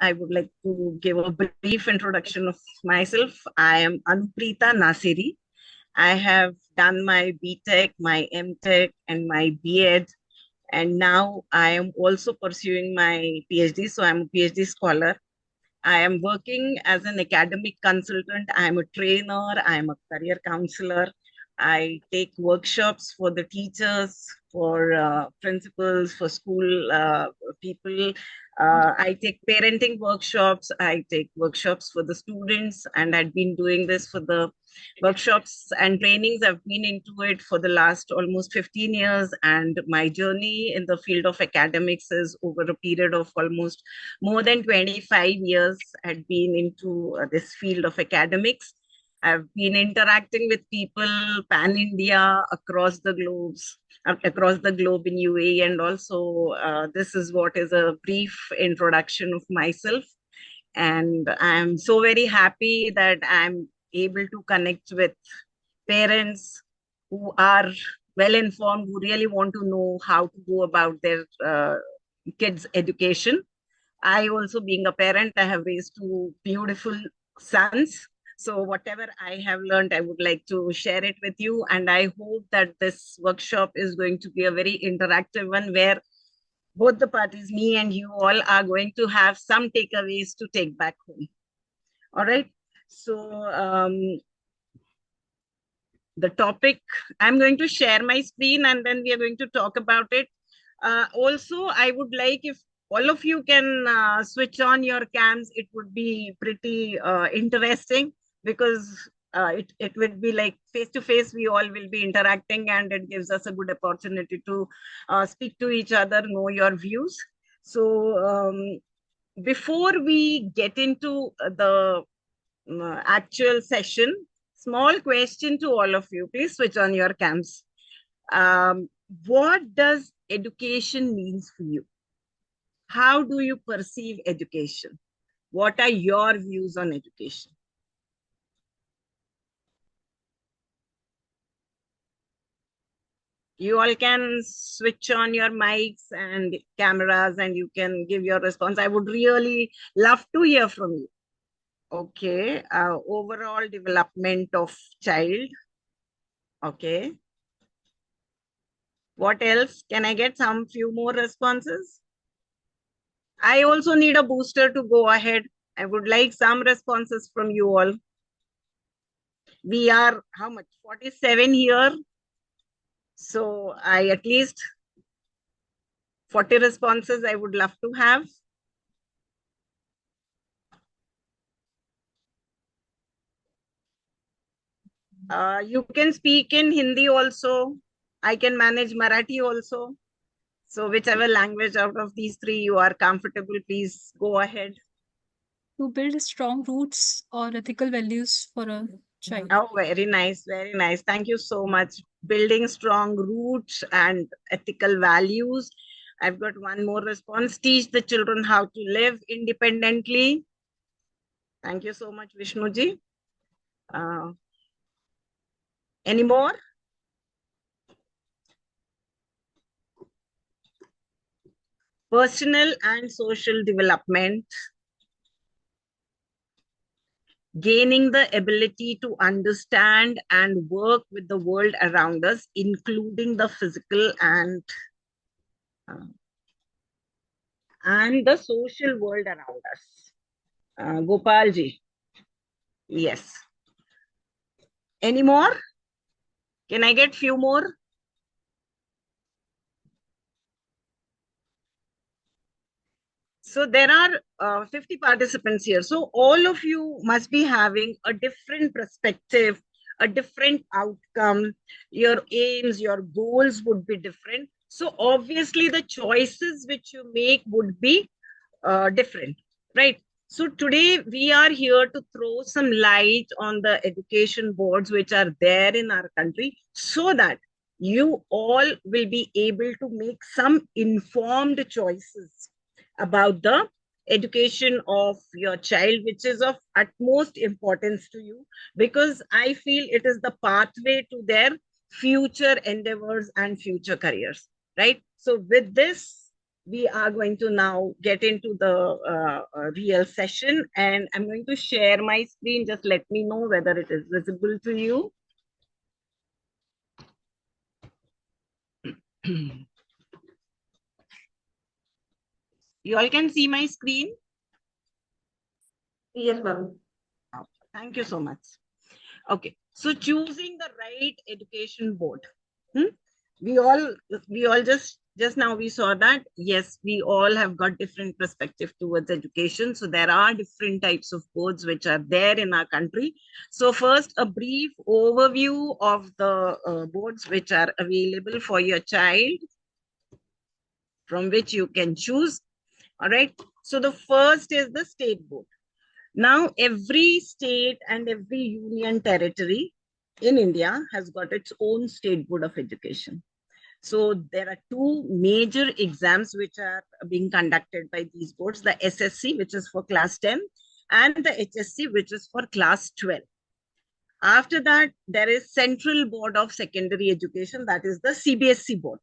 I would like to give a brief introduction of myself. I am Anupreeta Nasiri. I have done my BTech, my MTech, and my BEd, and now I am also pursuing my PhD. So I'm a PhD scholar. I am working as an academic consultant. I am a trainer. I am a career counselor. I take workshops for the teachers, for principals, for school people. I take parenting workshops. I take workshops for the students, and I've been doing this for the workshops and trainings. I've been into it for the last almost 15 years, and my journey in the field of academics is over a period of almost more than 25 years. I've been into this field of academics. I've been interacting with people pan India, across the globe in UAE, and also this is what is a brief introduction of myself. And I'm so very happy that I'm able to connect with parents who are well informed, who really want to know how to go about their kids' education. I also, being a parent, I have raised two beautiful sons. So whatever I have learned, I would like to share it with you. And I hope that this workshop is going to be a very interactive one where both the parties, me and you all, are going to have some takeaways to take back home. All right. So the topic, I'm going to share my screen and then we are going to talk about it. Also, I would like if all of you can switch on your cams, it would be pretty interesting because it would be like face to face, we all will be interacting and it gives us a good opportunity to speak to each other, know your views. So before we get into the actual session, small question to all of you. Please switch on your cams. What does education means for you? How do you perceive education? What are your views on education? You all can switch on your mics and cameras and you can give your response. I would really love to hear from you. Okay. Overall development of child. Okay. What else? Can I get some few more responses? I also need a booster to go ahead. I would like some responses from you all. We are how much? 47 here. So I at least 40 responses I would love to have. You can speak in Hindi also. I can manage Marathi also. So whichever language out of these three you are comfortable, please go ahead. To build strong roots or ethical values for a child. Oh, very nice, very nice. Thank you so much. Building strong roots and ethical values. I've got one more response. Teach the children how to live independently. Thank you so much, Vishnuji. Any more? Personal and social development. Gaining the ability to understand and work with the world around us, including the physical and the social world around us. Gopalji. Yes. Any more? Can I get few more? So there are 50 participants here. So all of you must be having a different perspective, a different outcome. Your aims, your goals would be different. So obviously the choices which you make would be different, right? So today we are here to throw some light on the education boards which are there in our country so that you all will be able to make some informed choices about the education of your child, which is of utmost importance to you, because I feel it is the pathway to their future endeavors and future careers, right? So with this, we are going to now get into the real session, and I'm going to share my screen. Just let me know whether it is visible to you. You all can see my screen? Yes, ma'am. Thank you so much. Okay, so choosing the right education board. We all just now we saw that, yes, we all have got different perspective towards education. So there are different types of boards which are there in our country. So first, a brief overview of the boards which are available for your child, from which you can choose. All right. So the first is the state board. Now, every state and every union territory in India has got its own state board of education. So there are two major exams which are being conducted by these boards, the SSC, which is for class 10, and the HSC, which is for class 12. After that, there is Central Board of Secondary Education, that is the CBSE board.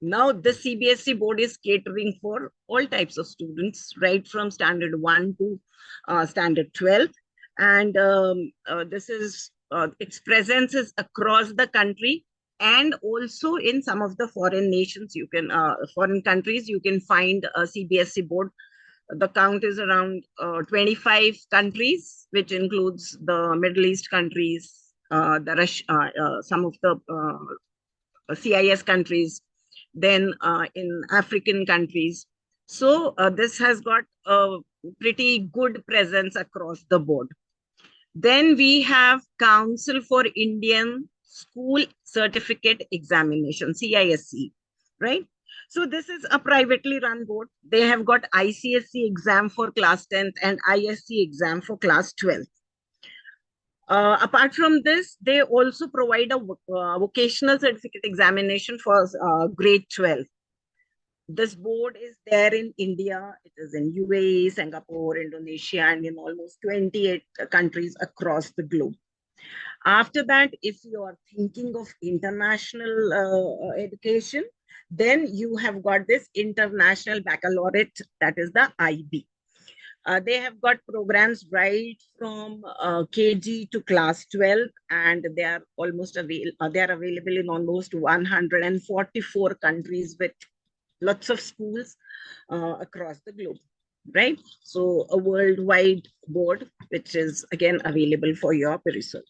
Now, the CBSE board is catering for all types of students, right from standard 1 to standard 12. And this is, its presence is across the country, and also in some of the foreign nations, foreign countries, you can find a CBSE board. The count is around 25 countries, which includes the Middle East countries, some of the CIS countries, then in African countries. So this has got a pretty good presence across the board. Then we have Council for Indian School Certificate Examination, CISE, right? So this is a privately run board. They have got ICSE exam for class 10th and ISC exam for class 12th. Apart from this, they also provide a vocational certificate examination for grade 12. This board is there in India, it is in UAE, Singapore, Indonesia, and in almost 28 countries across the globe. After that, if you are thinking of international education, then you have got this International Baccalaureate, that is the IB. They have got programs right from KG to class 12, and they are available in almost 144 countries with lots of schools across the globe, right? So a worldwide board, which is again available for your perusal.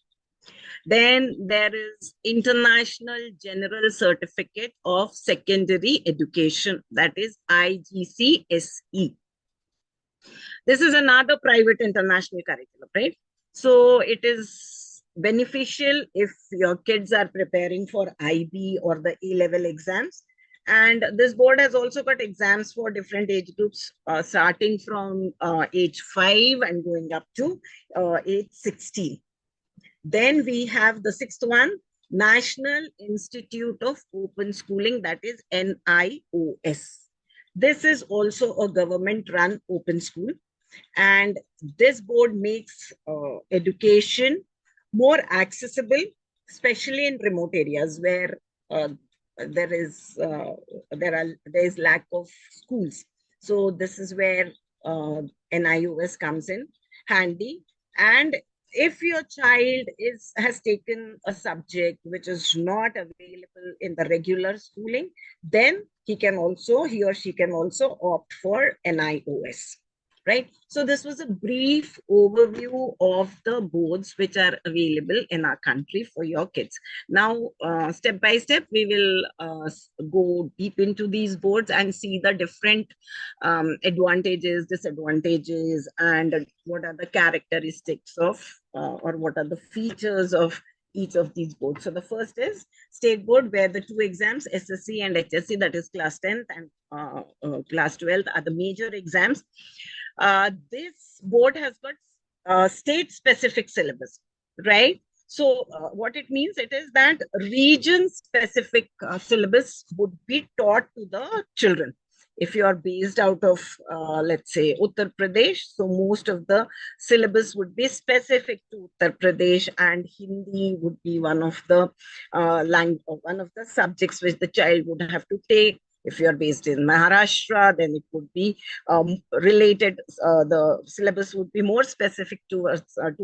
Then there is International General Certificate of Secondary Education, that is IGCSE. This is another private international curriculum, right? So it is beneficial if your kids are preparing for IB or the A-level exams. And this board has also got exams for different age groups, starting from age 5 and going up to age 16. Then we have the sixth one, National Institute of Open Schooling, that is NIOS. This is also a government-run open school. And this board makes education more accessible, especially in remote areas where there is lack of schools. So this is where NIOS comes in handy. And if your child has taken a subject which is not available in the regular schooling, then he or she can also opt for NIOS. Right. So this was a brief overview of the boards which are available in our country for your kids. Now, step by step, we will go deep into these boards and see the different advantages, disadvantages, and what are the characteristics of, or what are the features of each of these boards. So the first is state board, where the two exams, SSC and HSC, that is class 10th and class 12th, are the major exams. This board has got state-specific syllabus, right? So what it means, it is that region-specific syllabus would be taught to the children. If you are based out of, let's say, Uttar Pradesh, so most of the syllabus would be specific to Uttar Pradesh, and Hindi would be one of the subjects which the child would have to take. If you're based in Maharashtra, then it would be related, the syllabus would be more specific to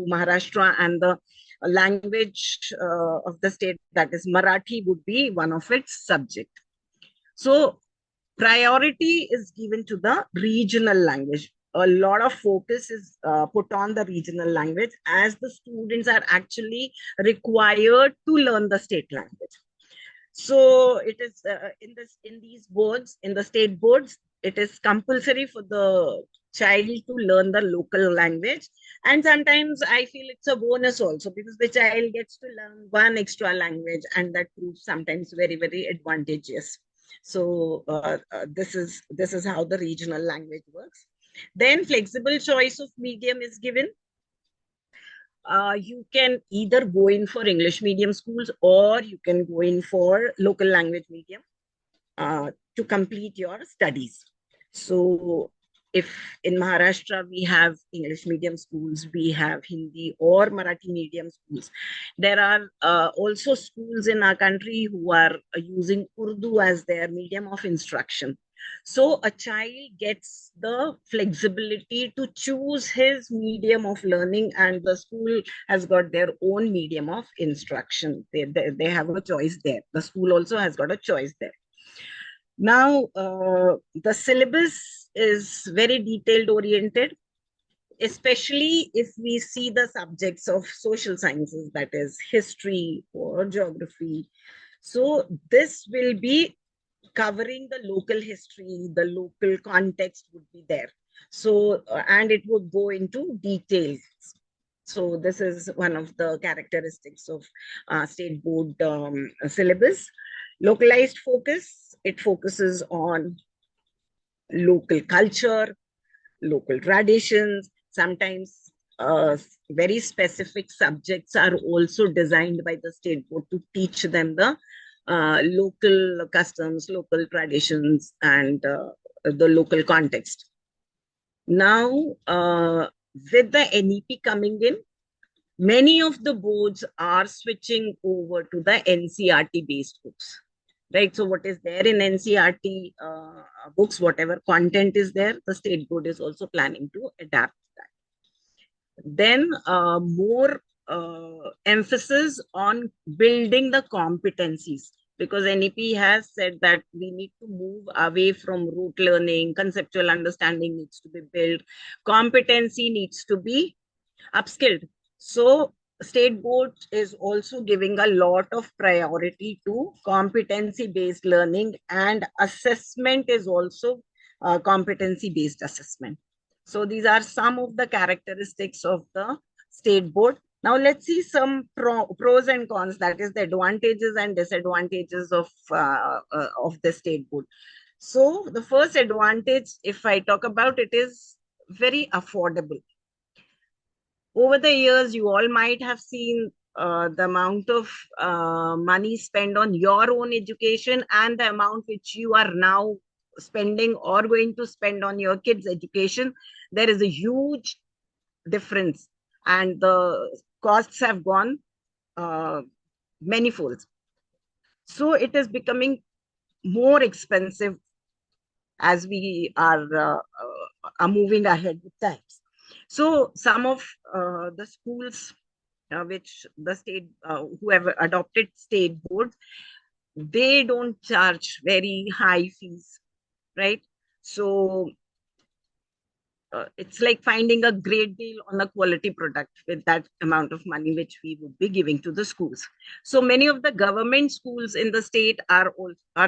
Maharashtra, and the language of the state, that is Marathi, would be one of its subject. So priority is given to the regional language. A lot of focus is put on the regional language, as the students are actually required to learn the state language. So it is in these boards, in the state boards, it is compulsory for the child to learn the local language. And sometimes I feel it's a bonus also, because the child gets to learn one extra language, and that proves sometimes very, very advantageous. So this is how the regional language works. Then flexible choice of medium is given. You can either go in for English medium schools, or you can go in for local language medium to complete your studies. So if in Maharashtra we have English medium schools, we have Hindi or Marathi medium schools. There are also schools in our country who are using Urdu as their medium of instruction. So a child gets the flexibility to choose his medium of learning, and the school has got their own medium of instruction. They have a choice there. The school also has got a choice there. Now, the syllabus is very detailed oriented, especially if we see the subjects of social sciences, that is history or geography. So this will be covering the local history, the local context would be there. So, and it would go into details. So this is one of the characteristics of state board syllabus. Localized focus, it focuses on local culture, local traditions. Sometimes very specific subjects are also designed by the state board to teach them the local customs, local traditions, and the local context. Now, with the NEP coming in, many of the boards are switching over to the NCERT based books. Right. So what is there in NCERT books, whatever content is there, the state board is also planning to adapt that. Then more emphasis on building the competencies, because NEP has said that we need to move away from rote learning, conceptual understanding needs to be built, competency needs to be upskilled. So state board is also giving a lot of priority to competency based learning, and assessment is also competency based assessment. So these are some of the characteristics of the state board. Now let's see some pros and cons, that is the advantages and disadvantages of the state board. So the first advantage, if I talk about it, is very affordable. Over the years, you all might have seen the amount of money spent on your own education and the amount which you are now spending or going to spend on your kids' education. There is a huge difference, and the costs have gone manifold. So it is becoming more expensive as we are moving ahead with times. So some of the schools which the state, who have adopted state boards, they don't charge very high fees, right? So it's like finding a great deal on a quality product with that amount of money which we would be giving to the schools. So many of the government schools in the state are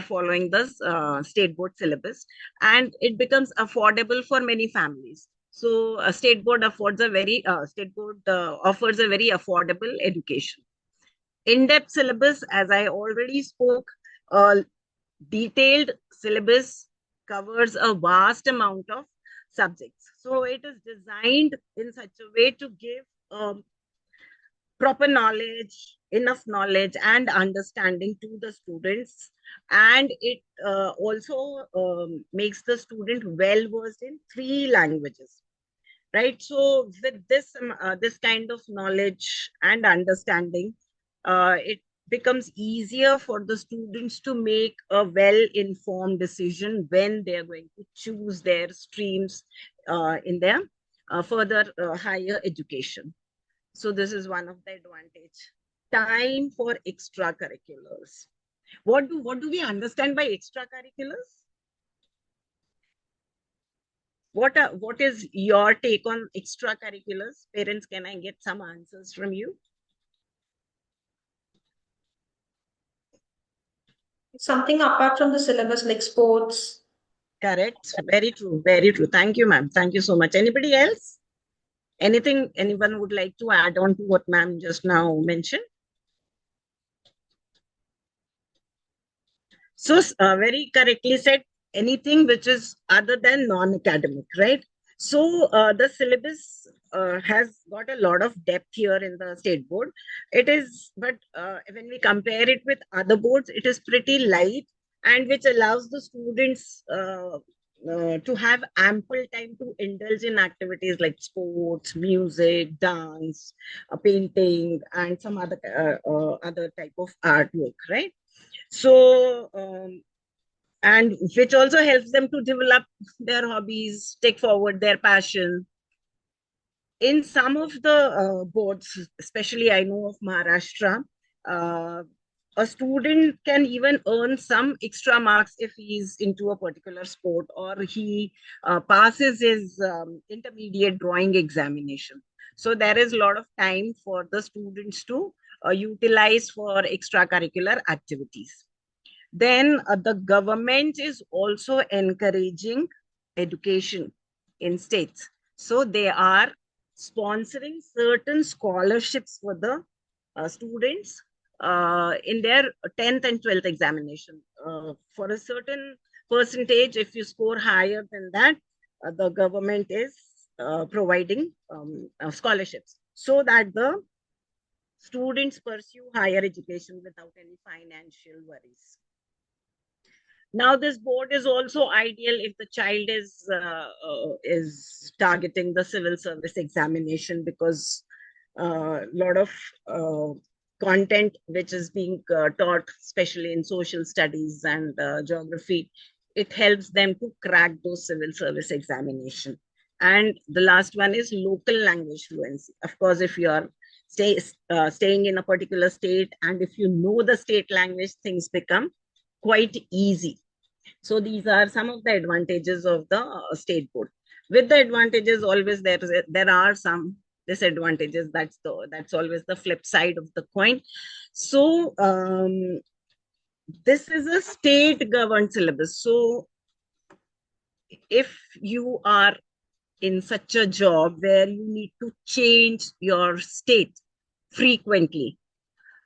following this state board syllabus, and it becomes affordable for many families. So a state board offers a very affordable education. In-depth syllabus, as I already spoke, detailed syllabus covers a vast amount of subjects. So it is designed in such a way to give proper knowledge, enough knowledge and understanding to the students. And it also makes the student well versed in 3 languages. Right. So with this kind of knowledge and understanding, it becomes easier for the students to make a well-informed decision when they are going to choose their streams in their further higher education. So this is one of the advantage. Time for extracurriculars. What do we understand by extracurriculars? What is your take on extracurriculars? Parents, can I get some answers from you? Something apart from the syllabus like sports. Correct. Very true. Very true. Thank you, ma'am. Thank you so much. Anybody else? Anything anyone would like to add on to what ma'am just now mentioned? So very correctly said, anything which is other than non-academic, right? So the syllabus has got a lot of depth here in the state board. It is, but when we compare it with other boards, it is pretty light, and which allows the students to have ample time to indulge in activities like sports, music, dance, painting, and some other type of artwork, right? So and which also helps them to develop their hobbies, take forward their passion. In some of the boards, especially I know of Maharashtra, uh, a student can even earn some extra marks if he's into a particular sport, or he passes his intermediate drawing examination. So there is a lot of time for the students to utilize for extracurricular activities. Then the government is also encouraging education in states. So they are sponsoring certain scholarships for the students in their 10th and 12th examination. For a certain percentage, if you score higher than that, the government is providing scholarships so that the students pursue higher education without any financial worries. Now this board is also ideal if the child is targeting the civil service examination, because a lot of content which is being taught, especially in social studies and geography, it helps them to crack those civil service examination. And the last one is local language fluency. Of course, if you are staying in a particular state, and if you know the state language, things become quite easy. So these are some of the advantages of the state board. With the advantages, always there are some disadvantages. That's always the flip side of the coin. So this is a state governed syllabus. So if you are in such a job where you need to change your state frequently,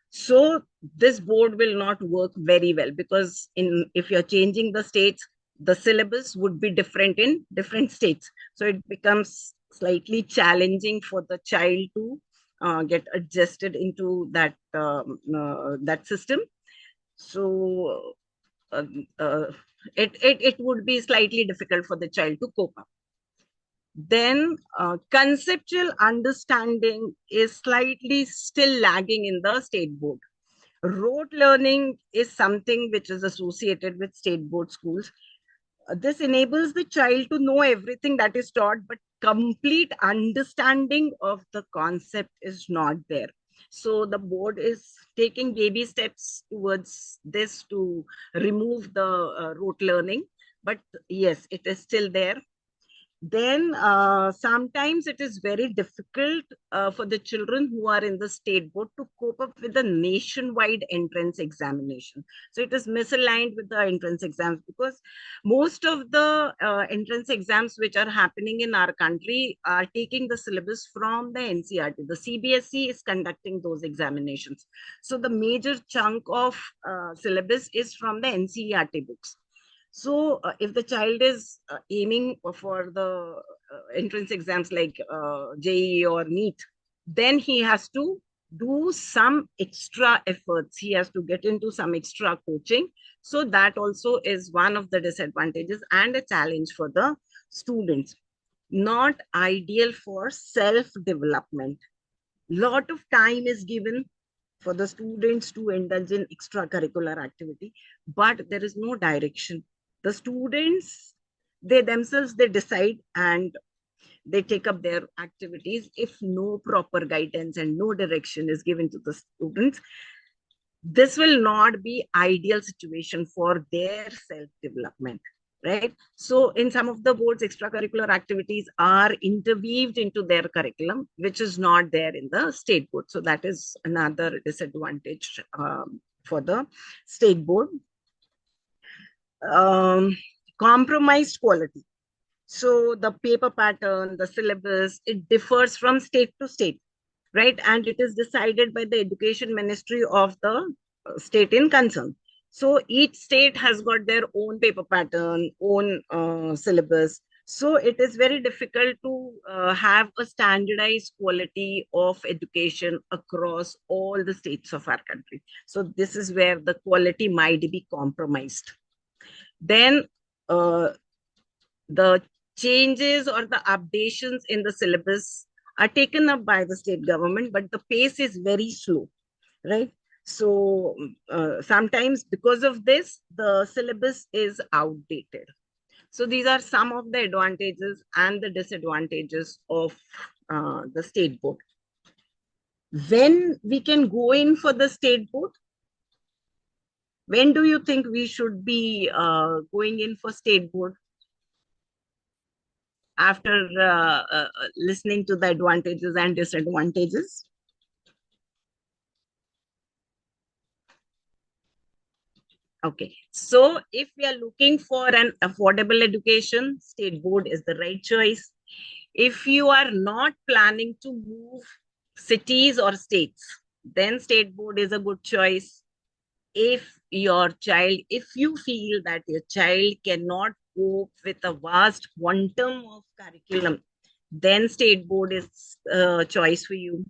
so this board will not work very well, because if you're changing the states, the syllabus would be different in different states. So it becomes slightly challenging for the child to get adjusted into that system. So uh, uh, it would be slightly difficult for the child to cope up. Then conceptual understanding is slightly still lagging in the state board. Rote learning is something which is associated with state board schools. This enables the child to know everything that is taught, but complete understanding of the concept is not there. So the board is taking baby steps towards this to remove the rote learning. But yes, it is still there. Then sometimes it is very difficult for the children who are in the state board to cope up with the nationwide entrance examination. So it is misaligned with the entrance exams, because most of the entrance exams which are happening in our country are taking the syllabus from the NCERT. The CBSE is conducting those examinations. So the major chunk of syllabus is from the NCERT books. So if the child is aiming for the entrance exams like JEE or NEET, then he has to do some extra efforts. He has to get into some extra coaching. So that also is one of the disadvantages and a challenge for the students. Not ideal for self-development. Lot of time is given for the students to indulge in extracurricular activity, but there is no direction. The students, they themselves, they decide and they take up their activities. If no proper guidance and no direction is given to the students, this will not be ideal situation for their self development, right? So in some of the boards, extracurricular activities are interweaved into their curriculum, which is not there in the state board. So that is another disadvantage for the state board. Compromised quality. So the paper pattern, the syllabus, it differs from state to state, right? And it is decided by the education ministry of the state in concern. So each state has got their own paper pattern, own syllabus. So it is very difficult to have a standardized quality of education across all the states of our country. So this is where the quality might be compromised. Then the changes or the updations in the syllabus are taken up by the state government, but the pace is very slow, right? So sometimes because of this, the syllabus is outdated. So these are some of the advantages and the disadvantages of the state board. When we can go in for the state board? When do you think we should be going in for state board? After listening to the advantages and disadvantages? Okay, so if we are looking for an affordable education, state board is the right choice. If you are not planning to move cities or states, then state board is a good choice. If your child, if you feel that your child cannot cope with a vast quantum of curriculum, then state board is a choice for you.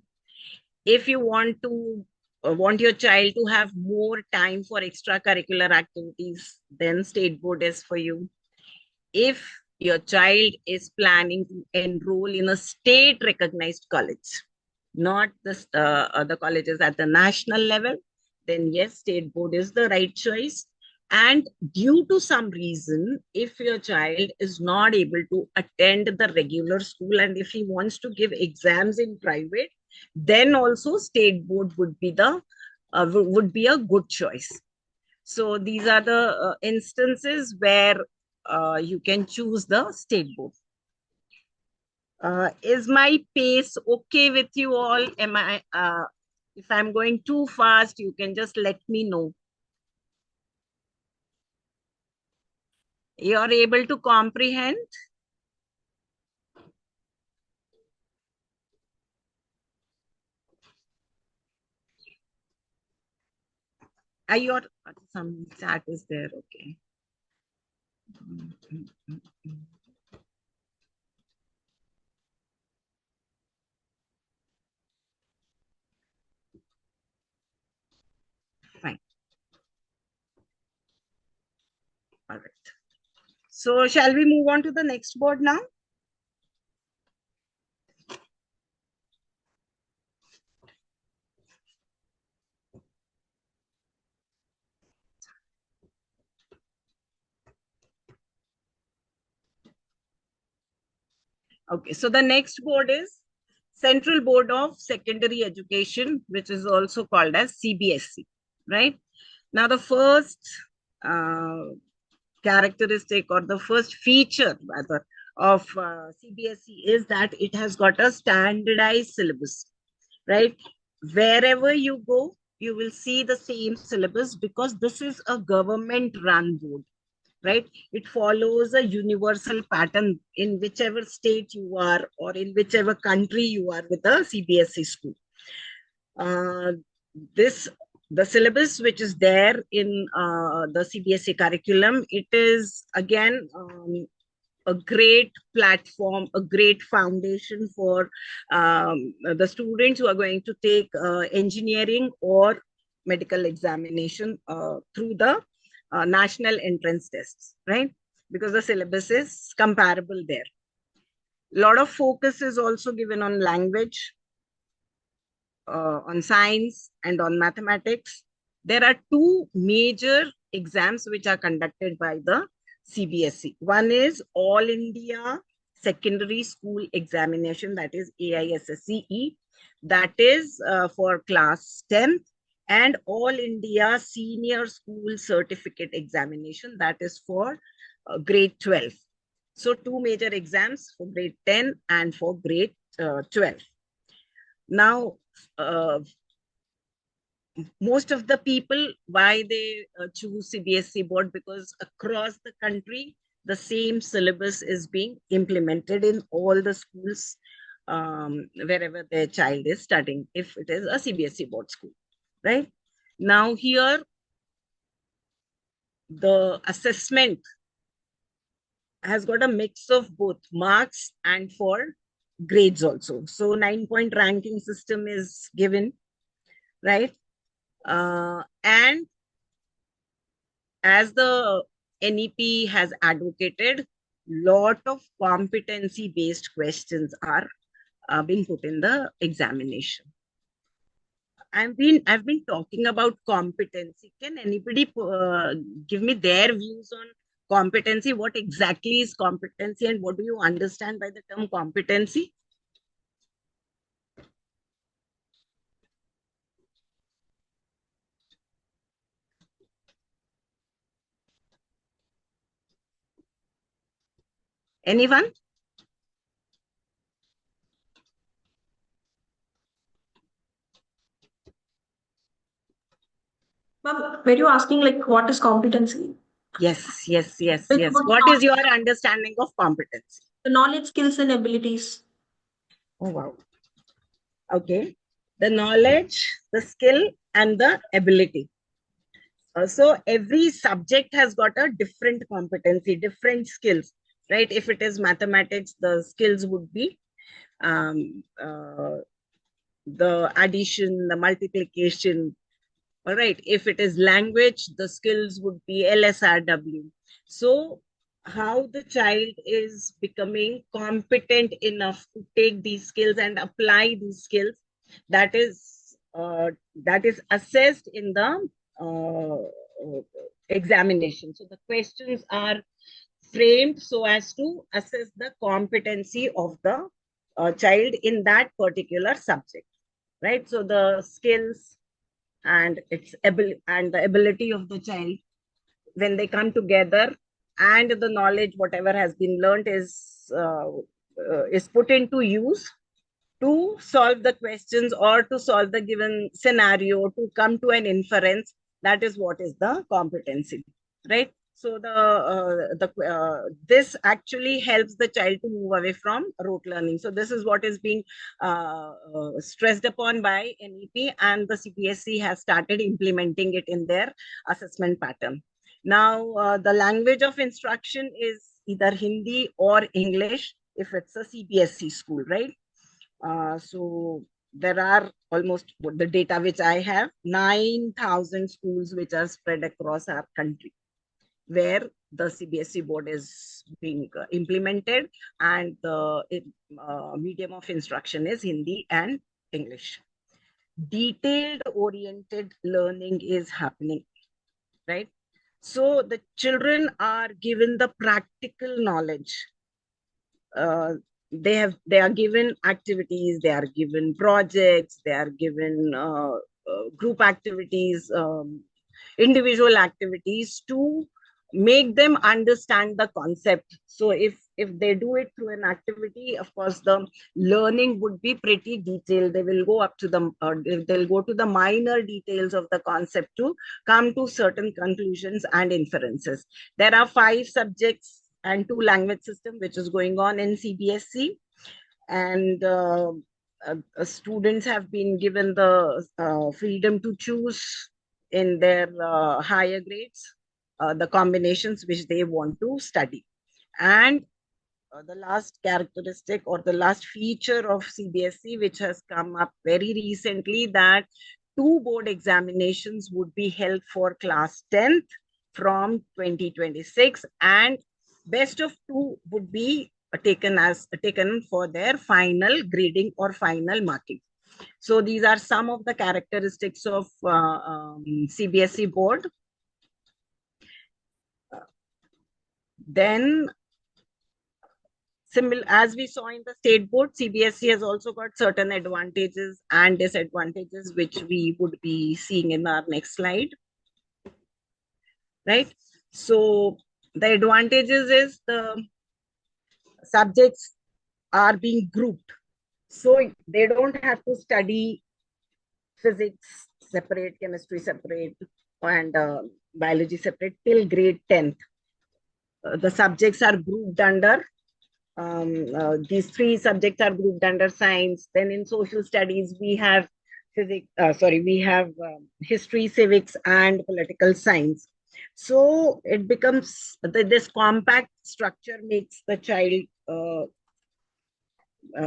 If you want your child to have more time for extracurricular activities, then state board is for you. If your child is planning to enroll in a state recognized college, not the other colleges at the national level, then yes, state board is the right choice. And due to some reason, if your child is not able to attend the regular school and if he wants to give exams in private, then also state board would be a good choice. So these are the instances where you can choose the state board. Is my pace okay with you all? If I'm going too fast, you can just let me know. You're able to comprehend? Your some chat is there, okay. Fine. All right. So shall we move on to the next board now? Okay, so the next board is Central Board of Secondary Education, which is also called as CBSE, right? Now, the first characteristic or the first feature rather of CBSE is that it has got a standardized syllabus, right? Wherever you go, you will see the same syllabus because this is a government run board, right? It follows a universal pattern in whichever state you are or in whichever country you are with a CBSE school. The syllabus which is there in the CBSE curriculum, it is again a great platform, a great foundation for the students who are going to take engineering or medical examination through the national entrance tests, right? Because the syllabus is comparable there. A lot of focus is also given on language. on science and on mathematics. There are two major exams which are conducted by the CBSE. One is All India Secondary School Examination, that is AISSCE, that is for class 10th, and All India Senior School Certificate Examination, that is for grade 12. So two major exams for grade 10 and for grade 12. Now, most of the people, why they choose CBSE board? Because across the country, the same syllabus is being implemented in all the schools wherever their child is studying, if it is a CBSE board school, right? Now here, the assessment has got a mix of both marks and for grades also. So 9-point ranking system is given, right? And as the NEP has advocated, lot of competency-based questions are being put in the examination. I've been talking about competency. Can anybody give me their views on competency? What exactly is competency, and what do you understand by the term competency? Anyone? Ma'am, were you asking like what is competency? Yes. Like What is your understanding of competency? the knowledge, skills, and abilities. Oh, wow. Okay. The knowledge, the skill, and the ability. So every subject has got a different competency, different skills, right? If it is mathematics, the skills would be um, uh, the addition, the multiplication. All right. If it is language, the skills would be LSRW. So how the child is becoming competent enough to take these skills and apply these skills, that is assessed in the examination. So the questions are framed so as to assess the competency of the child in that particular subject, right? So the skills and the ability of the child, when they come together, and the knowledge, whatever has been learned, is put into use to solve the questions or to solve the given scenario, to come to an inference. That is what is the competency, right? So this actually helps the child to move away from rote learning. So this is what is being stressed upon by NEP, and the CBSE has started implementing it in their assessment pattern. Now, the language of instruction is either Hindi or English if it's a CBSE school, right? So there are almost, the data which I have, 9,000 schools which are spread across our country, where the CBSE board is being implemented, and the medium of instruction is Hindi and English. Detailed oriented learning is happening, right? So the children are given the practical knowledge. They are given activities, they are given projects, they are given group activities, individual activities, to make them understand the concept. So if they do it through an activity, of course the learning would be pretty detailed. They will go up to the they'll go to the minor details of the concept to come to certain conclusions and inferences. There are 5 subjects and 2 language system which is going on in CBSE, and students have been given the freedom to choose in their higher grades the combinations which they want to study. And the last characteristic or the last feature of CBSE which has come up very recently, that 2 board examinations would be held for class 10th from 2026, and best of 2 would be taken for their final grading or final marking. So these are some of the characteristics of CBSE board. Then, similar as we saw in the state board, CBSE has also got certain advantages and disadvantages, which we would be seeing in our next slide. Right? So the advantages is the subjects are being grouped. So they don't have to study physics separate, chemistry separate, and biology separate till grade 10th. The subjects are grouped under, these three subjects are grouped under science. Then in social studies, we have history, civics, and political science. So it becomes, this compact structure makes the child,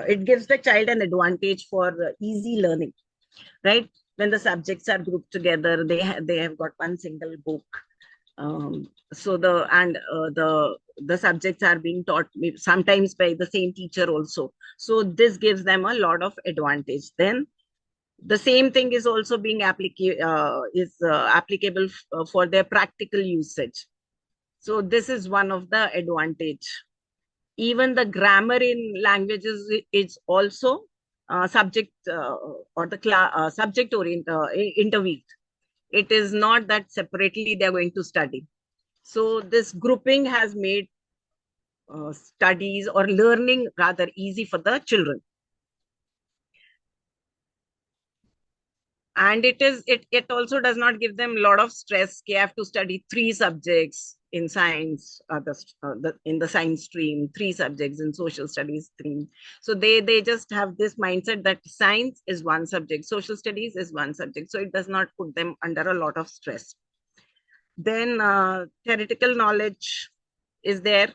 it gives the child an advantage for easy learning, right? When the subjects are grouped together, they have got one single book. So the subjects are being taught sometimes by the same teacher also. So this gives them a lot of advantage. Then the same thing is also being applicable for their practical usage. So this is one of the advantage. Even the grammar in languages is also subject or the subject interweaved. It is not that separately they're going to study. So this grouping has made studies or learning rather easy for the children. And it also does not give them a lot of stress. They have to study 3 subjects in science, in the science stream, 3 subjects in social studies stream. So they just have this mindset that science is one subject, social studies is one subject. So it does not put them under a lot of stress. Then theoretical knowledge is there,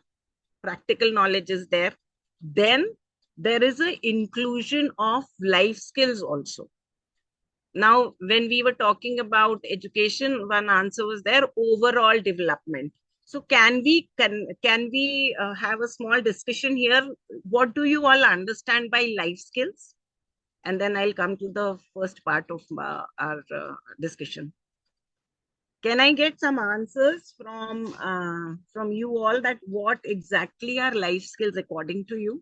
practical knowledge is there. Then there is an inclusion of life skills also. Now, when we were talking about education, one answer was there, overall development. So can we have a small discussion here? What do you all understand by life skills? And then I'll come to the first part of our discussion. Can I get some answers from you all, that what exactly are life skills according to you?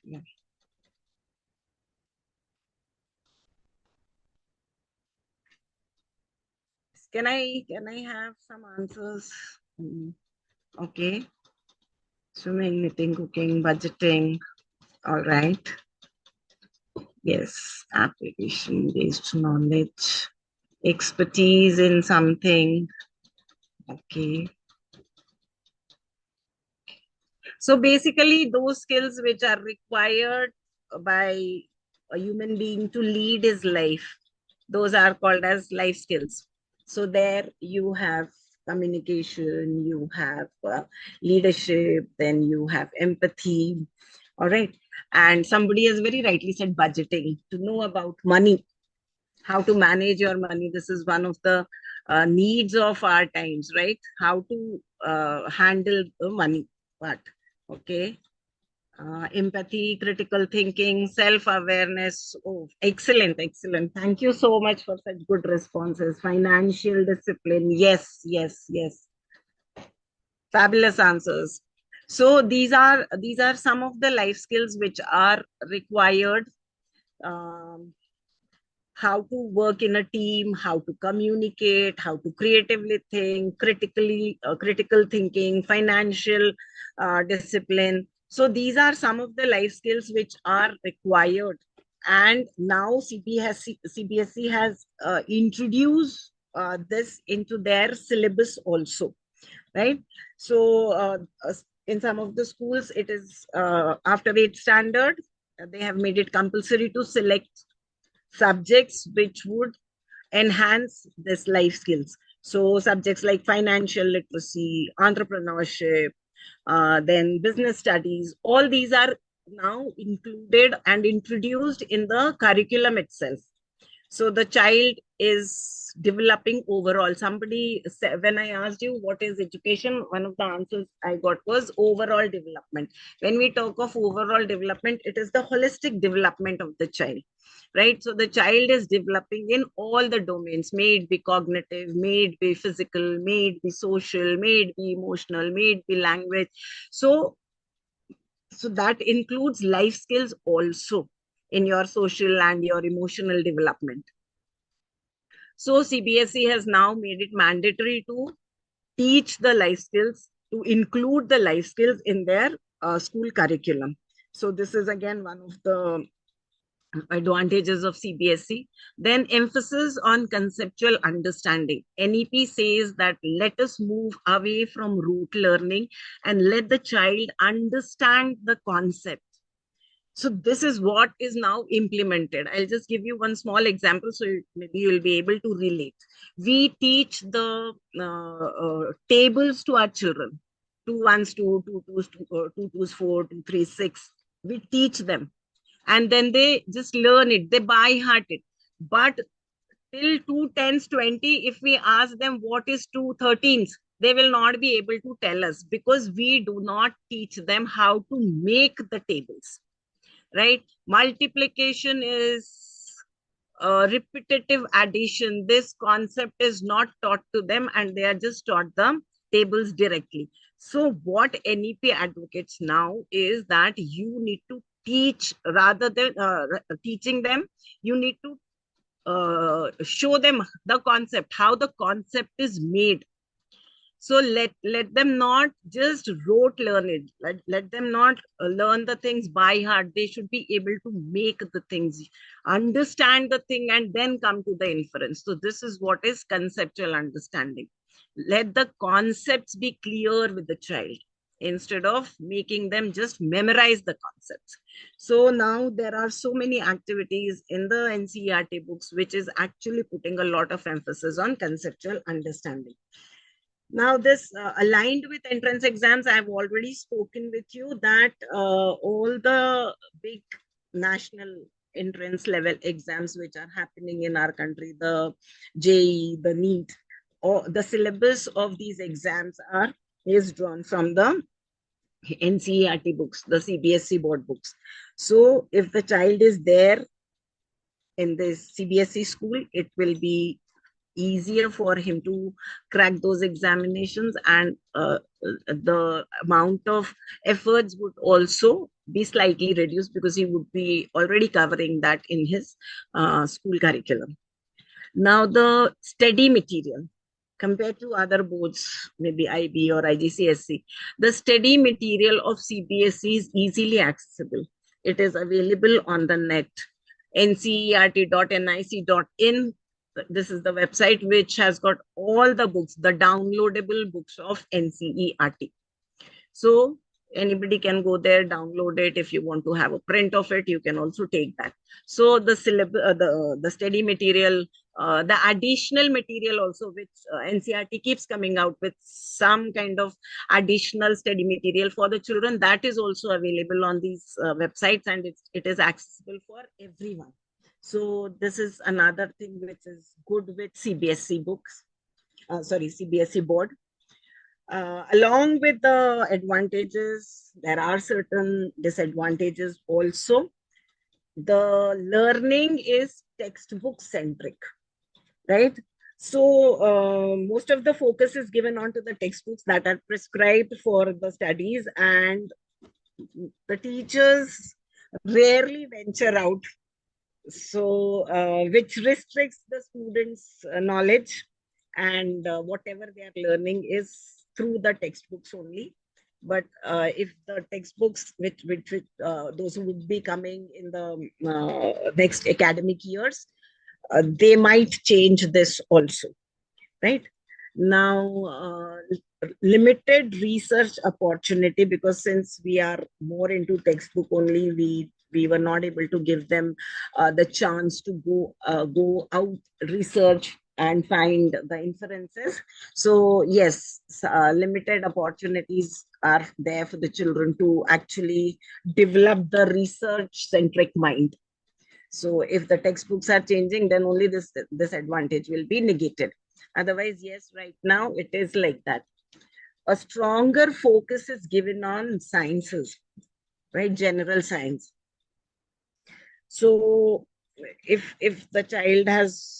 Yeah. Can I have some answers? Okay. Swimming, knitting, cooking, budgeting. All right. Yes. Application-based knowledge. Expertise in something. Okay. So basically, those skills which are required by a human being to lead his life, those are called as life skills. So there you have communication, you have leadership, then you have empathy. All right. And somebody has very rightly said budgeting, to know about money, how to manage your money. This is one of the needs of our times, right? How to handle the money part. Okay. Empathy, critical thinking, self-awareness. Oh, excellent, excellent. Thank you so much for such good responses. Financial discipline. Yes, yes, yes. Fabulous answers. So these are some of the life skills which are required. How to work in a team, how to communicate, how to creatively think, critical thinking, financial discipline. So these are some of the life skills which are required. And now CBSE has introduced this into their syllabus also, right? So in some of the schools, it is after 8th standard, they have made it compulsory to select subjects which would enhance this life skills. So subjects like financial literacy, entrepreneurship, then business studies, all these are now included and introduced in the curriculum itself. So the child is developing overall. Somebody said, when I asked you what is education, one of the answers I got was overall development. When we talk of overall development, it is the holistic development of the child, right? So the child is developing in all the domains, may it be cognitive, may it be physical, may it be social, may it be emotional, may it be language. So that includes life skills also in your social and your emotional development. So CBSE has now made it mandatory to teach the life skills, to include the life skills in their school curriculum. So this is again one of the advantages of CBSE. Then emphasis on conceptual understanding. NEP says that let us move away from rote learning and let the child understand the concept. So this is what is now implemented. I'll just give you one small example so maybe you'll be able to relate. We teach the tables to our children. 2 1s, 2 2 2s, 2 2s, 4 2 3 6. We teach them and then they just learn it. They by heart it. But till 2 10s, 20, if we ask them what is 2 13s, they will not be able to tell us because we do not teach them how to make the tables. Right? Multiplication is repetitive addition. This concept is not taught to them and they are just taught the tables directly. So what NEP advocates now is that you need to teach rather than teaching them, you need to show them the concept, how the concept is made. So let them not just rote learn it. Let them not learn the things by heart. They should be able to make the things, understand the thing, and then come to the inference. So this is what is conceptual understanding. Let the concepts be clear with the child instead of making them just memorize the concepts. So now there are so many activities in the NCERT books, which is actually putting a lot of emphasis on conceptual understanding. Now, this aligned with entrance exams, I've already spoken with you that all the big national entrance level exams which are happening in our country, the JEE, the NEET, or the syllabus of these exams is drawn from the NCERT books, the CBSE board books. So if the child is there in this CBSE school, it will be easier for him to crack those examinations, and the amount of efforts would also be slightly reduced because he would be already covering that in his school curriculum. Now, the study material compared to other boards, maybe IB or IGCSE, the study material of CBSE is easily accessible. It is available on the net, ncert.nic.in. This is the website which has got all the books, the downloadable books of NCERT. So anybody can go there, download it. If you want to have a print of it, you can also take that. So the syllabus, the study material, the additional material also, which NCERT keeps coming out with some kind of additional study material for the children, that is also available on these websites, and it is accessible for everyone. So this is another thing which is good with CBSE books, CBSE board. Along with the advantages, there are certain disadvantages also. The learning is textbook centric, right? So most of the focus is given onto the textbooks that are prescribed for the studies, and the teachers rarely venture out. So which restricts the students' knowledge, and whatever they are learning is through the textbooks only. But if the textbooks, which those who would be coming in the next academic years, they might change this also, right? Now, limited research opportunity, because since we are more into textbook only, we were not able to give them the chance to go out research and find the inferences. So yes, limited opportunities are there for the children to actually develop the research-centric mind. So if the textbooks are changing, then only this advantage will be negated. Otherwise, yes, right now it is like that. A stronger focus is given on sciences, right? General science. So if the child has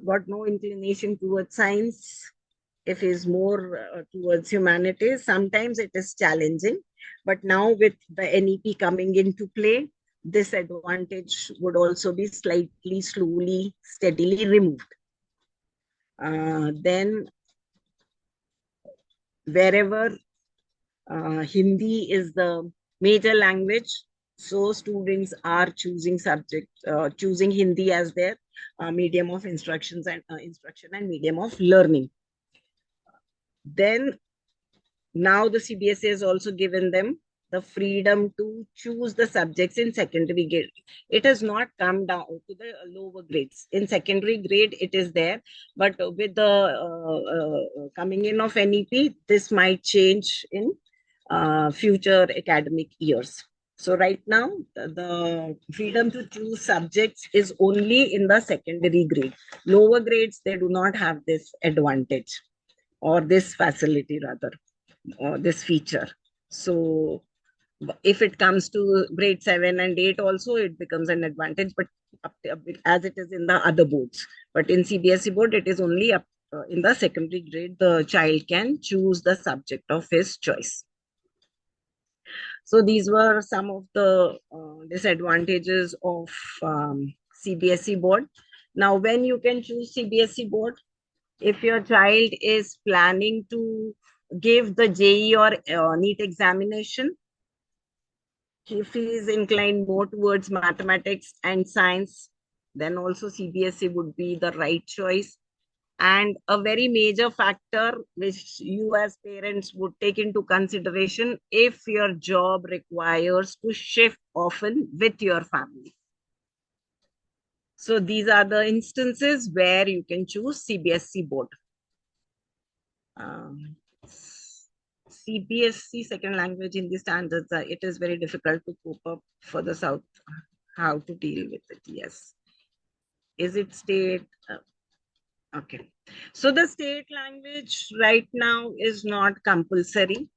got no inclination towards science, if he's more towards humanities, sometimes it is challenging. But now with the NEP coming into play, this advantage would also be slightly, slowly, steadily removed. Then wherever Hindi is the major language, so students are choosing Hindi as their medium of instruction and medium of learning. Then now the CBSE has also given them the freedom to choose the subjects in secondary grade. It has not come down to the lower grades. In secondary grade, it is there, but with the coming in of NEP, this might change in future academic years. So right now, the freedom to choose subjects is only in the secondary grade. Lower grades, they do not have this advantage or this facility rather, or this feature. So if it comes to grade 7 and 8 also, it becomes an advantage, but as it is in the other boards. But in CBSE board, it is only up in the secondary grade, the child can choose the subject of his choice. So these were some of the disadvantages of CBSE board. Now, when you can choose CBSE board, if your child is planning to give the JEE or NEET examination, if he is inclined more towards mathematics and science, then also CBSE would be the right choice. And a very major factor which you as parents would take into consideration, if your job requires to shift often with your family. So these are the instances where you can choose CBSE board. CBSE second language in the standards, it is very difficult to cope up for the South, how to deal with it. Yes. Is it state? Okay. So the state language right now is not compulsory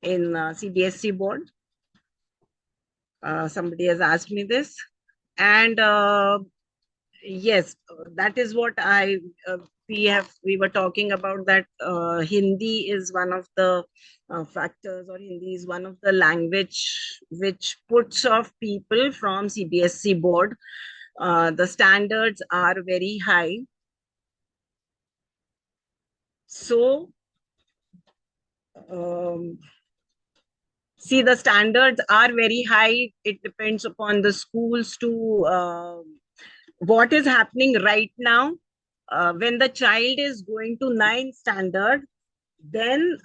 in CBSE board. Somebody has asked me this. And yes, that is what we were talking about, that Hindi is one of the factors, or Hindi is one of the language which puts off people from CBSE board. The standards are very high. So, see, the standards are very high. It depends upon the schools to what is happening right now. When the child is going to 9th standard, then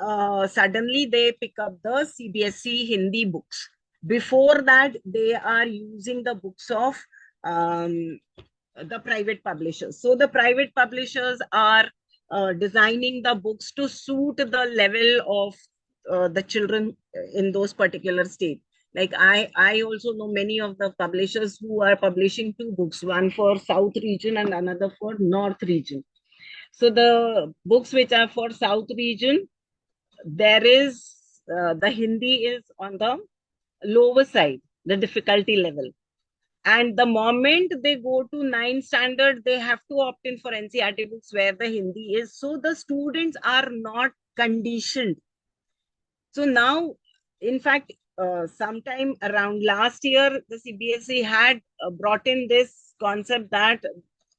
suddenly they pick up the CBSE Hindi books. Before that, they are using the books of the private publishers. So the private publishers are designing the books to suit the level of the children in those particular states. Like I also know many of the publishers who are publishing 2 books, one for South region and another for North region. So the books which are for South region, there is the Hindi is on the lower side, the difficulty level. And the moment they go to 9th standard, they have to opt in for NCERT books where the Hindi is. So the students are not conditioned. So now, in fact, sometime around last year, the CBSE had brought in this concept that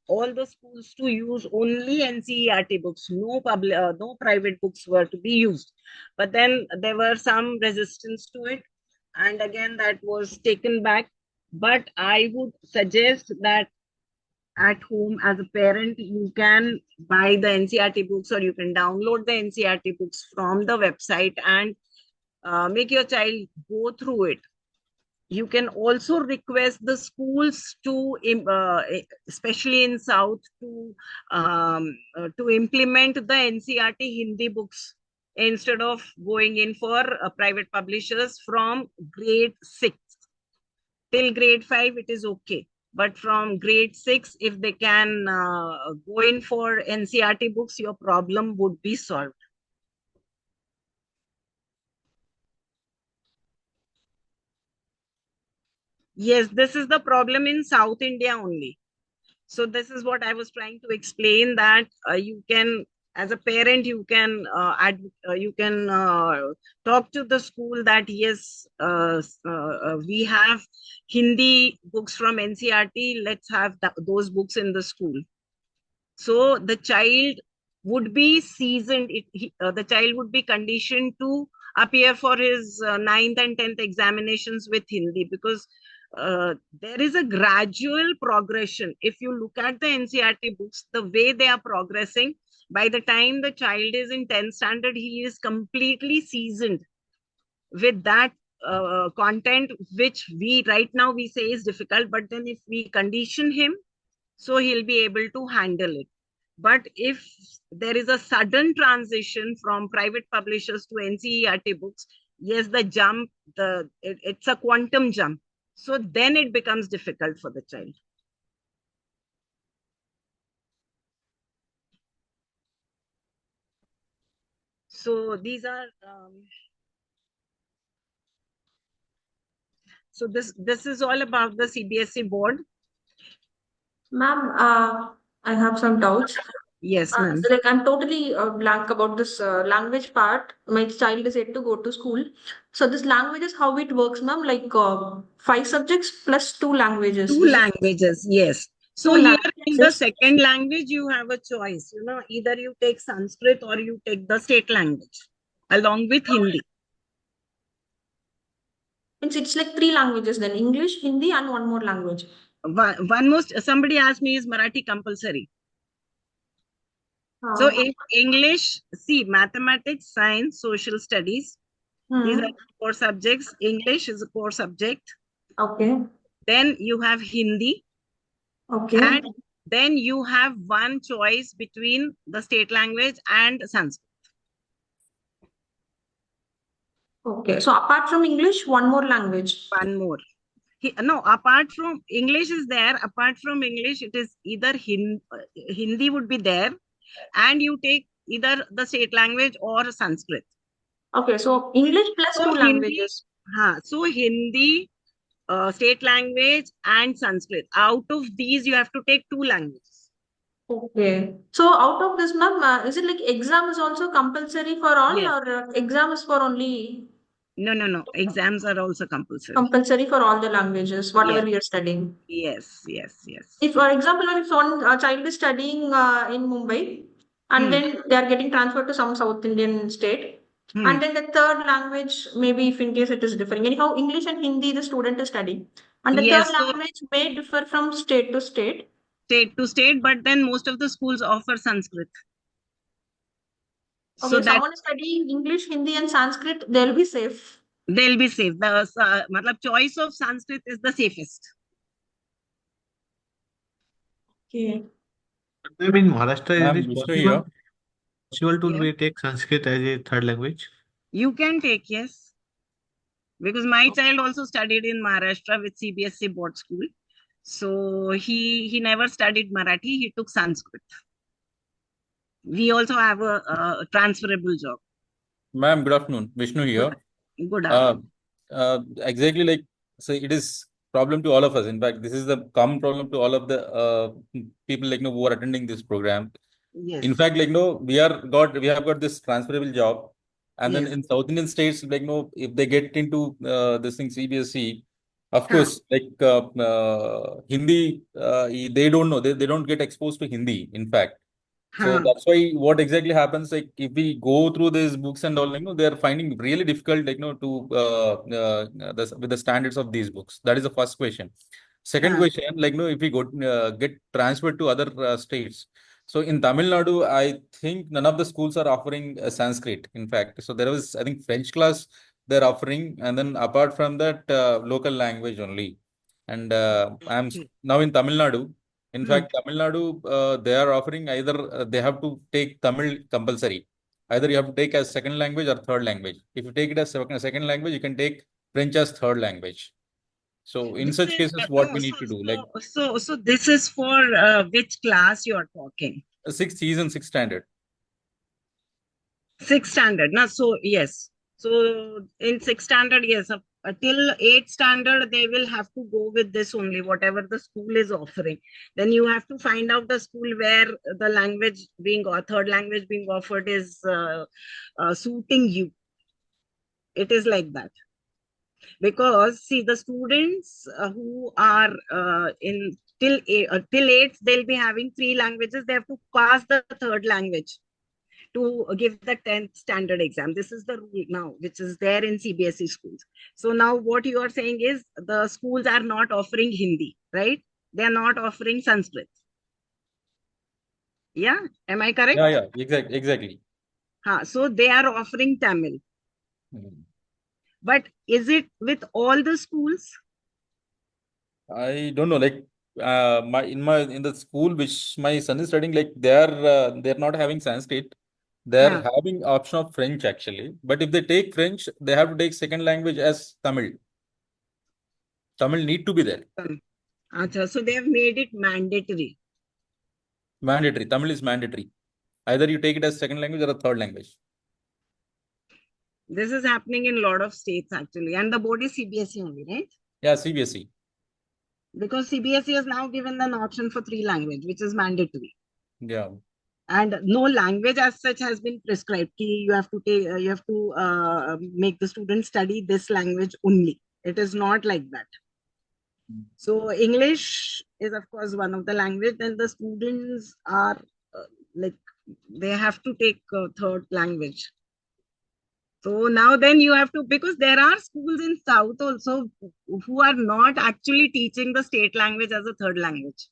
all the schools to use only NCERT books, no private books were to be used. But then there were some resistance to it, and again that was taken back. But I would suggest that at home as a parent, you can buy the NCERT books, or you can download the NCERT books from the website and make your child go through it. You can also request the schools to, especially in South, to implement the NCRT Hindi books instead of going in for private publishers from grade 6 till grade 5. It is okay, but from grade 6, if they can go in for NCRT books, your problem would be solved. Yes, this is the problem in South India only. So this is what I was trying to explain, that you can, as a parent, you can talk to the school that yes, we have Hindi books from NCRT. Let's have those books in the school. So the child would be seasoned. The child would be conditioned to appear for his 9th and 10th examinations with Hindi, because there is a gradual progression. If you look at the NCRT books, the way they are progressing, by the time the child is in 10th standard, he is completely seasoned with that content, which we right now we say is difficult, but then if we condition him, so he'll be able to handle it. But if there is a sudden transition from private publishers to NCERT books, yes, the jump, it's a quantum jump. So then it becomes difficult for the child. So these are, so this is all about the CBSE board. Ma'am, I have some doubts. Yes, ma'am. Like I'm totally blank about this language part. My child is yet to go to school. So this language is how it works, ma'am. Like 5 subjects plus 2 languages. Two Is it languages, yes. So two here in the languages? second language, you have a choice. Either you take Sanskrit or you take the state language along with Hindi. It's like 3 languages then: English, Hindi, and one more language. One most, somebody asked me, is Marathi compulsory? So in English, see, mathematics, science, social studies, these are the core subjects. English is a core subject. Okay. Then you have Hindi. Okay. And then you have one choice between the state language and Sanskrit. Okay. So apart from English, one more language. One more. No, apart from English is there. Apart from English, it is either Hindi would be there, and you take either the state language or Sanskrit. Okay, so English plus So 2 languages. So Hindi, state language, and Sanskrit. Out of these, you have to take 2 languages. Okay. So out of this, ma'am, is it like exam is also compulsory for all, Yes. or exam is for only No. Exams are also compulsory. compulsory for all the languages, whatever Yes. we are studying? Yes. If, for example, if one child is studying in Mumbai, and then they are getting transferred to some South Indian state, and then the third language, maybe if in case it is differing. Anyhow, English and Hindi the student is studying, and the Yes, third so language may differ from state to state. state to state, but then most of the schools offer Sanskrit. Okay, So if that someone is studying English, Hindi, and Sanskrit, they'll be safe. they'll be safe. The choice of Sanskrit is the safest. Okay. I mean, Maharashtra, Ma'am, is it Vishnu here. possible to Yeah. take Sanskrit as a third language? You can take, yes. Because my child also studied in Maharashtra with CBSE board school. So he never studied Marathi, he took Sanskrit. We also have a transferable job. Ma'am, good afternoon. Vishnu here. Good afternoon. Exactly like, so it is problem to all of us. In fact, this is the common problem to all of the people who are attending this program. Yes. In fact, we have got this transferable job, and then Yes. in South Indian states, if they get into this thing CBSE, of course, Hindi, they don't know, they don't get exposed to Hindi. In fact. So that's why what exactly happens, like if we go through these books and all, they are finding really difficult, to with the standards of these books. That is the first question. Second question, if we go get transferred to other states. So in Tamil Nadu, I think none of the schools are offering Sanskrit. In fact, so there was, I think, French class they're offering, and then apart from that, local language only. And I'm now in Tamil Nadu. In fact, Tamil Nadu, they are offering either they have to take Tamil compulsory. Either you have to take as second language or third language. If you take it as second language, you can take French as third language. So in such cases, what we need to do, like so this is for which class you are talking? sixth season, sixth standard. Sixth standard, na? So yes. So in sixth standard, yes, till eighth standard, they will have to go with this only, whatever the school is offering. Then you have to find out the school where the language being or third language being offered is suiting you. It is like that. Because see, the students who are in till eighth, they'll be having 3 languages. They have to pass the third language to give the 10th standard exam. This is the rule now, which is there in CBSE schools. So now what you are saying is the schools are not offering Hindi, right? They are not offering Sanskrit. Yeah, am I correct? Yeah, exactly. So they are offering Tamil. But is it with all the schools? I don't know, like in the school which my son is studying, like they're not having Sanskrit. They're having option of French actually. But if they take French, they have to take second language as Tamil. Tamil need to be there. So they have made it mandatory. Mandatory. Tamil is mandatory. Either you take it as second language or a third language. This is happening in a lot of states actually. And the board is CBSE only, right? Yeah, CBSE. Because CBSE has now given an option for 3 language, which is mandatory. Yeah. And no language as such has been prescribed. You have to take, you have to make the student study this language only. It is not like that. So English is of course one of the language. Then the students are like they have to take third language. So now then you have to, because there are schools in South also who are not actually teaching the state language as a third language.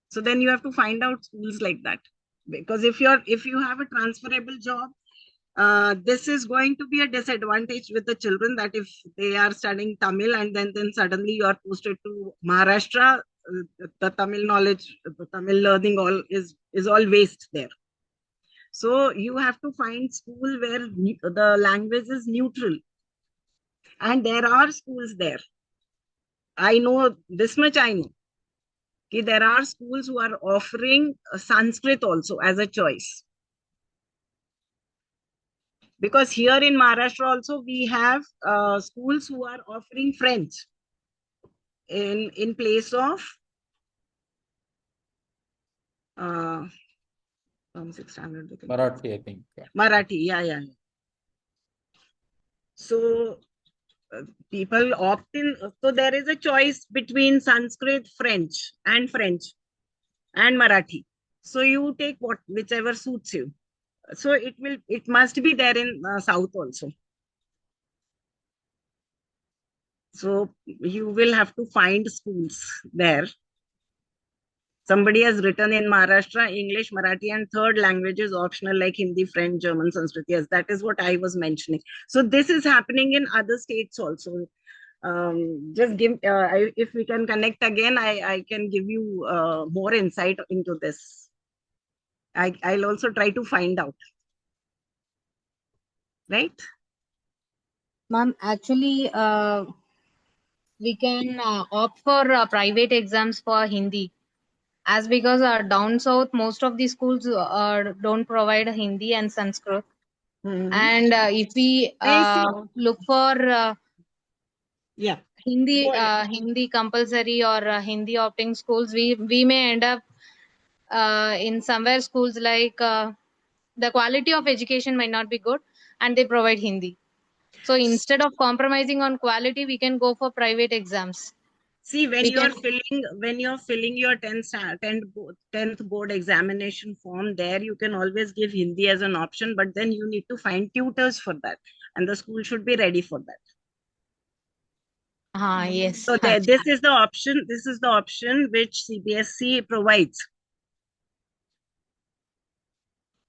So then you have to find out schools like that. Because if you have a transferable job, this is going to be a disadvantage with the children, that if they are studying Tamil and then suddenly you are posted to Maharashtra, the Tamil knowledge, the Tamil learning is all waste there. So you have to find school where the language is neutral. And there are schools there. I know this much, I know. There are schools who are offering Sanskrit also as a choice. Because here in Maharashtra also we have schools who are offering French in place of Marathi, I think. Yeah. Marathi, yeah. So people opt in. So there is a choice between Sanskrit, French and Marathi. So you take whichever suits you. So it must be there in South also. So you will have to find schools there. Somebody has written in Maharashtra, English, Marathi, and third language is optional like Hindi, French, German, Sanskrit. Yes, that is what I was mentioning. So this is happening in other states also. Just give, if we can connect again, I can give you more insight into this. I'll also try to find out. Right? Ma'am, actually, we can opt for private exams for Hindi. As because down south, most of the schools don't provide Hindi and Sanskrit. And if we look for Hindi compulsory or Hindi opting schools, we may end up in somewhere schools like the quality of education might not be good and they provide Hindi. So instead of compromising on quality, we can go for private exams. See, when you're filling your 10th board examination form, there you can always give Hindi as an option, but then you need to find tutors for that, and the school should be ready for that. Yes. So this is the option. This is the option which CBSE provides.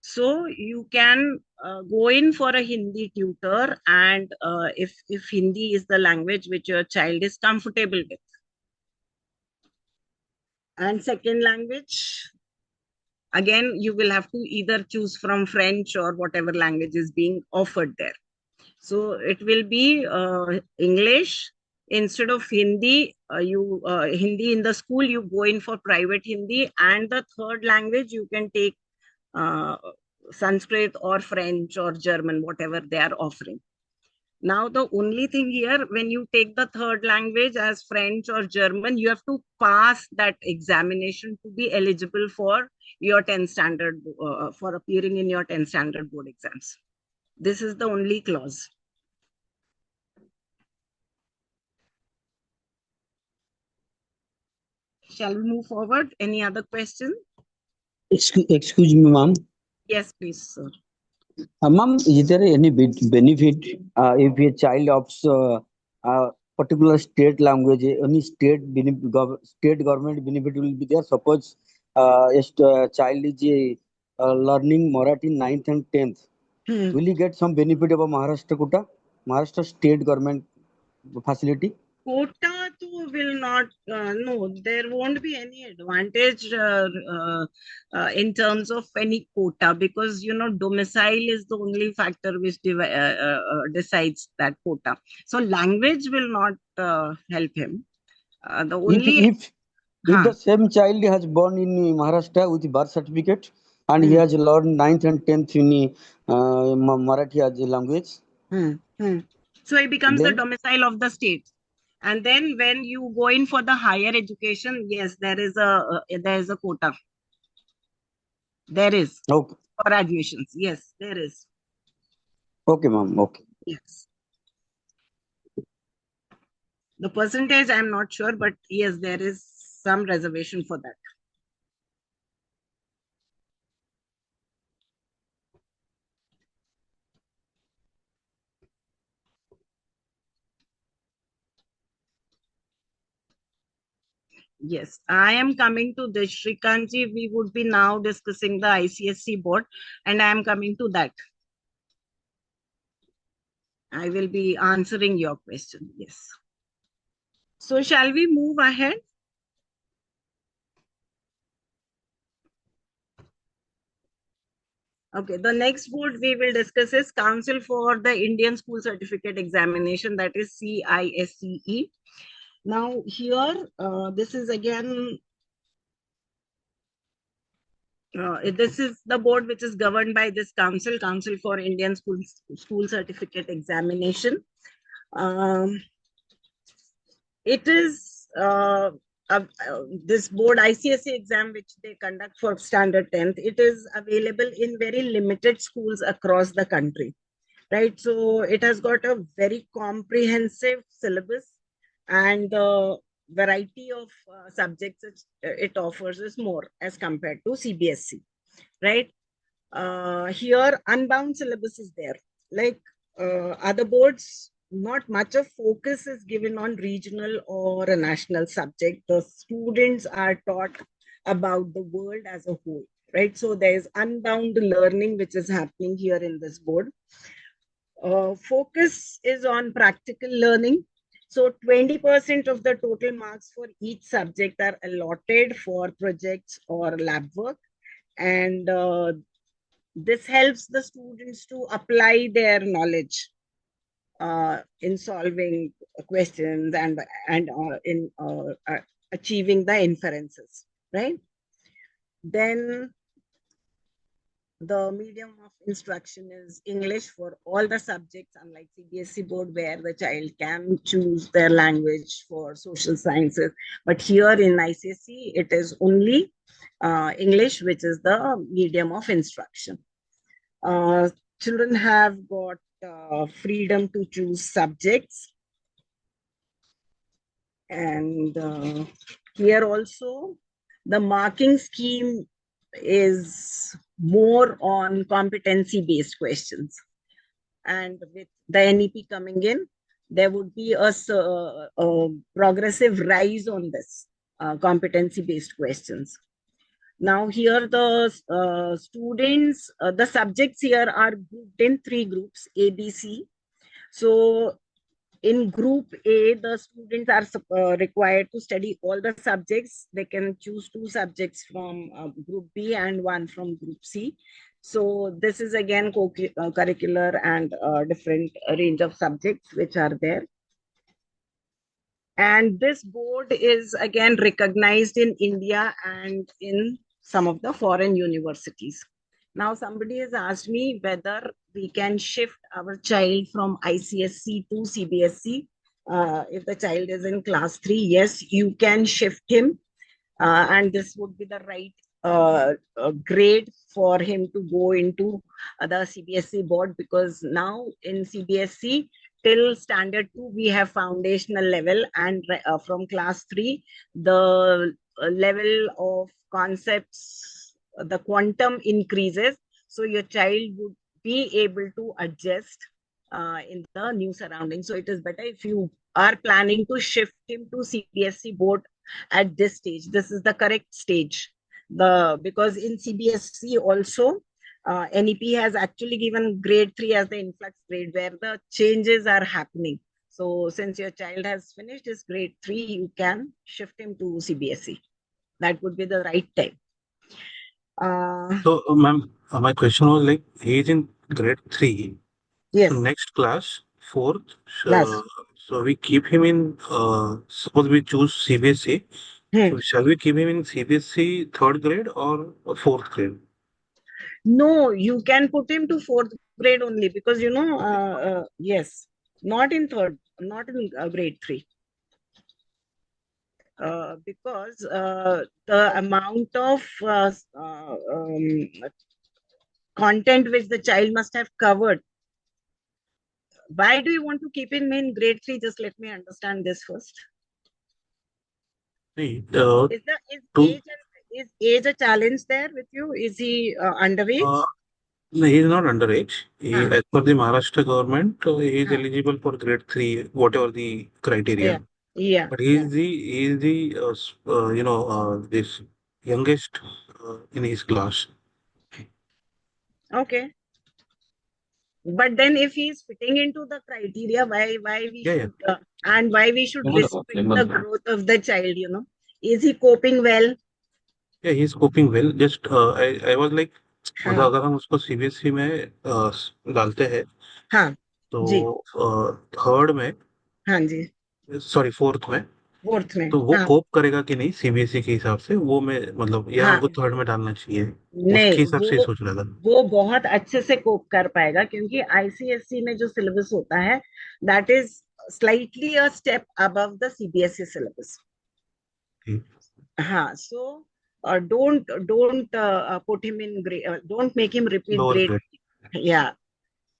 So you can go in for a Hindi tutor, and if Hindi is the language which your child is comfortable with. And second language, again, you will have to either choose from French or whatever language is being offered there. So it will be English. Instead of Hindi, Hindi in the school, you go in for private Hindi, and the third language you can take Sanskrit or French or German, whatever they are offering. Now, the only thing here, when you take the third language as French or German, you have to pass that examination to be eligible for your 10th standard, for appearing in your 10th standard board exams. This is the only clause. Shall we move forward? Any other question? Excuse me, ma'am. Yes, please, sir. Ma'am, is there any benefit if a child opts a particular state language, any state government benefit will be there? Suppose a child is learning Marathi 9th and 10th. Will he get some benefit of a Maharashtra quota, Maharashtra state government facility? Quota too will not, no, there won't be any advantage in terms of any quota, because, you know, domicile is the only factor which decides that quota. So language will not help him. The only... If the same child has born in Maharashtra with birth certificate and he has learned 9th and 10th in Marathi as a language. So he becomes the domicile of the state. And then when you go in for the higher education, yes, there is a quota. There is. Okay. For admissions. Yes, there is. Okay, ma'am. Okay. Yes. The percentage, I'm not sure, but yes, there is some reservation for that. Yes, I am coming to this. Shrikantji, we would be now discussing the ICSC board, and I am coming to that. I will be answering your question. Yes. So shall we move ahead? Okay, the next board we will discuss is Council for the Indian School Certificate Examination, that is CISCE. Now here, this is again, this is the board which is governed by this Council for Indian School Certificate Examination. It is this board ICSE exam which they conduct for standard 10th. It is available in very limited schools across the country, right? So it has got a very comprehensive syllabus, and the variety of subjects it offers is more as compared to CBSE, right? Here unbound syllabus is there. Like other boards, not much of focus is given on regional or a national subject. The students are taught about the world as a whole, right? So there is unbound learning which is happening here in this board. Focus is on practical learning. So 20% of the total marks for each subject are allotted for projects or lab work. And this helps the students to apply their knowledge in solving questions and in achieving the inferences, right? Then the medium of instruction is English for all the subjects, unlike CBSE board where the child can choose their language for social sciences. But here in ICSE, it is only English, which is the medium of instruction. Children have got freedom to choose subjects. And here also, the marking scheme is more on competency-based questions. And with the NEP coming in, there would be a progressive rise on this competency-based questions. Now here the students, the subjects here are grouped in 3 groups, A, B, C. So in group A, the students are required to study all the subjects. They can choose 2 subjects from group B and 1 from group C. So this is again curricular and different range of subjects which are there. And this board is again recognized in India and in some of the foreign universities. Now somebody has asked me whether we can shift our child from ICSC to CBSE. If the child is in class 3, yes, you can shift him. And this would be the right grade for him to go into the CBSE board, because now in CBSE till standard 2 we have foundational level, and from class 3 the level of concepts, the quantum increases, so your child would be able to adjust in the new surroundings. So it is better if you are planning to shift him to CBSE board at this stage. This is the correct stage. Because in CBSE also, NEP has actually given grade 3 as the influx grade where the changes are happening. So since your child has finished his grade 3, you can shift him to CBSE. That would be the right time. So, ma'am, my question was like, he is in grade 3. Yes. So next class, 4th. Class. So we keep him in, suppose we choose CBSE. So shall we keep him in CBSE 3rd grade or 4th grade? No, you can put him to 4th grade only, because yes, not in 3rd, not in grade 3. Because the amount of content which the child must have covered. Why do you want to keep him in grade 3? Just let me understand this first. Is age a challenge there with you? Is he underage? No, he is not underage. As per the Maharashtra government, he is eligible for grade 3, whatever the criteria. Yeah. But he is the this youngest in his class. Okay. But then if he is fitting into the criteria, why we should and why we should restrict the growth of the child, Is he coping well? Yeah, he is coping well. Just I was like, मतलब अगर हम उसको CBSE में डालते हैं, तो 3rd में, sorry 4th में, तो वो कोप करेगा कि नहीं CBSE के हिसाब से, वो मैं मतलब या हमको 3rd में डालना चाहिए, उसके हिसाब से सोच रहा था। वो बहुत अच्छे से कोप कर पाएगा, क्योंकि ICSE में जो सिलेबस होता है that is slightly a step above the CBSE syllabus. So don't put him in grade, don't make him repeat grade. Yeah,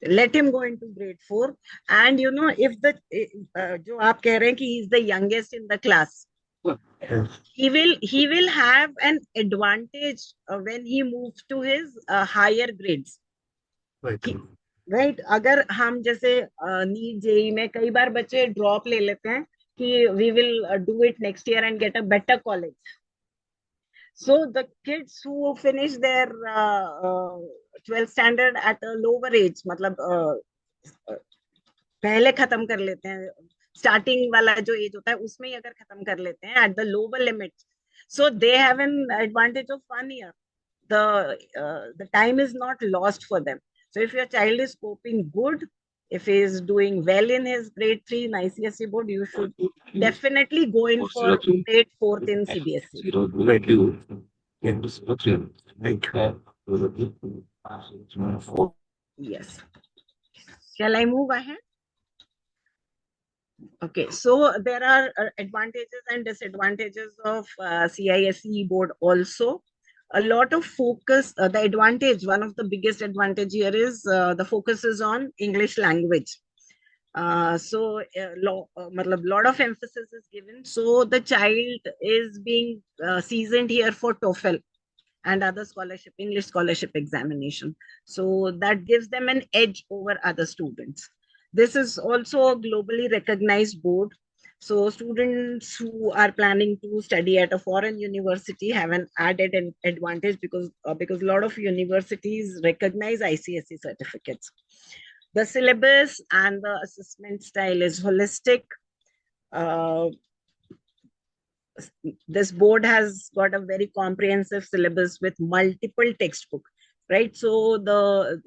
let him go into grade 4. And if the जो आप कह रहे हैं कि he is the youngest in the class, he will have an advantage when he moves to his higher grades. Right. अगर हम जैसे NEET JEE में कई बार बच्चे ड्रॉप ले लेते हैं कि we will do it next year and get a better college. So the kids who finish their 12th standard at a lower age, मतलब पहले खत्म कर लेते हैं, स्टार्टिंग वाला जो एज होता है उसमें ही अगर खत्म कर लेते हैं at the lower limit, so they have an advantage of 1 year. The time is not lost for them. So if your child is coping good, if he is doing well in his grade 3 in ICSE board, you should definitely go in for grade 4th in CBSE. Yes. Shall I move ahead? Okay, so there are advantages and disadvantages of CISE board also. A lot of focus, the advantage, one of the biggest advantage here is the focus is on English language. So lot of emphasis is given. So the child is being seasoned here for TOEFL and other scholarship, English scholarship examination. So that gives them an edge over other students. This is also a globally recognized board. So students who are planning to study at a foreign university have an added advantage because a lot of universities recognize ICSE certificates. The syllabus and the assessment style is holistic. This board has got a very comprehensive syllabus with multiple textbooks, right? So the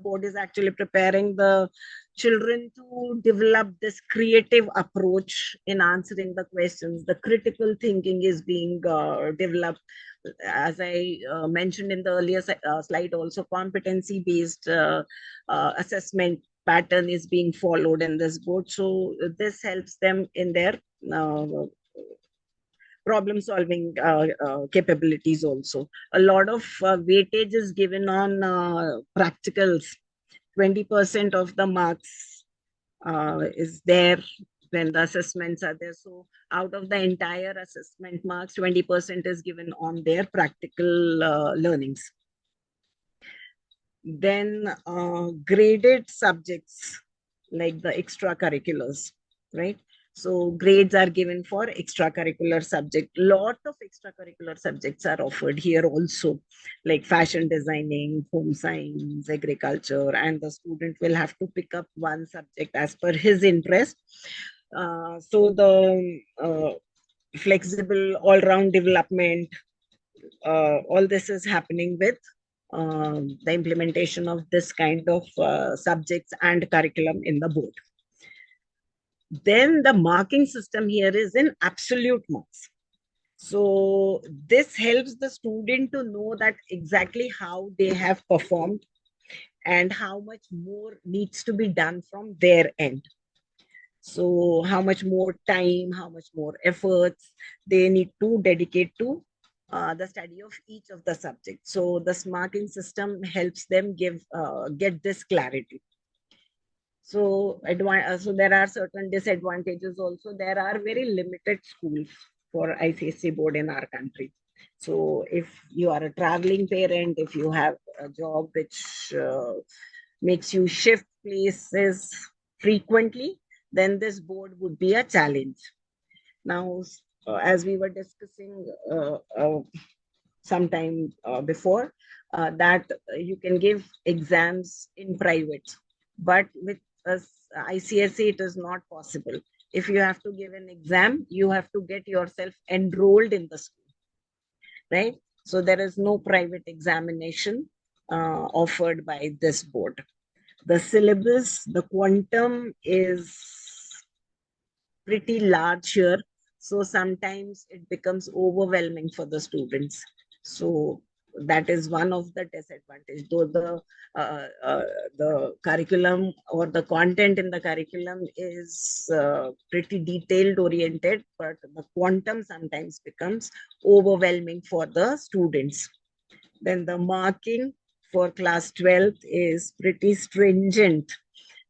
board is actually preparing the children to develop this creative approach in answering the questions. The critical thinking is being developed. As I mentioned in the earlier slide, also competency based assessment pattern is being followed in this board. So this helps them in their problem solving capabilities also. A lot of weightage is given on practicals. 20% of the marks is there when the assessments are there. So out of the entire assessment marks, 20% is given on their practical learnings. Then graded subjects like the extracurriculars, right? So grades are given for extracurricular subject. Lot of extracurricular subjects are offered here also, like fashion designing, home science, agriculture, and the student will have to pick up one subject as per his interest. So the flexible all-round development, all this is happening with the implementation of this kind of subjects and curriculum in the board. Then the marking system here is in absolute marks. So this helps the student to know that exactly how they have performed and how much more needs to be done from their end. So how much more time, how much more efforts they need to dedicate to the study of each of the subjects. So this marking system helps them get this clarity. So there are certain disadvantages also. There are very limited schools for ICSE board in our country. So if you are a traveling parent, if you have a job which makes you shift places frequently, then this board would be a challenge. Now, as we were discussing sometime before, that you can give exams in private, but with ICSE, it is not possible. If you have to give an exam, you have to get yourself enrolled in the school, right? So there is no private examination offered by this board. The syllabus, the quantum is pretty large here. So sometimes it becomes overwhelming for the students. So that is one of the disadvantages. Though the curriculum or the content in the curriculum is pretty detailed oriented, but the quantum sometimes becomes overwhelming for the students. Then the marking for class 12th is pretty stringent.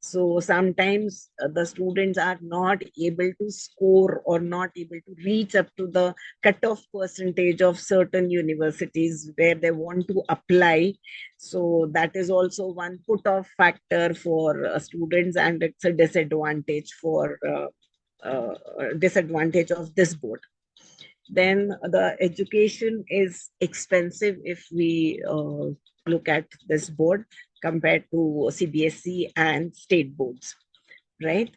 So sometimes the students are not able to score or not able to reach up to the cutoff percentage of certain universities where they want to apply. So that is also one put-off factor for students, and it's a disadvantage disadvantage of this board. Then the education is expensive if we look at this board compared to CBSE and state boards, right?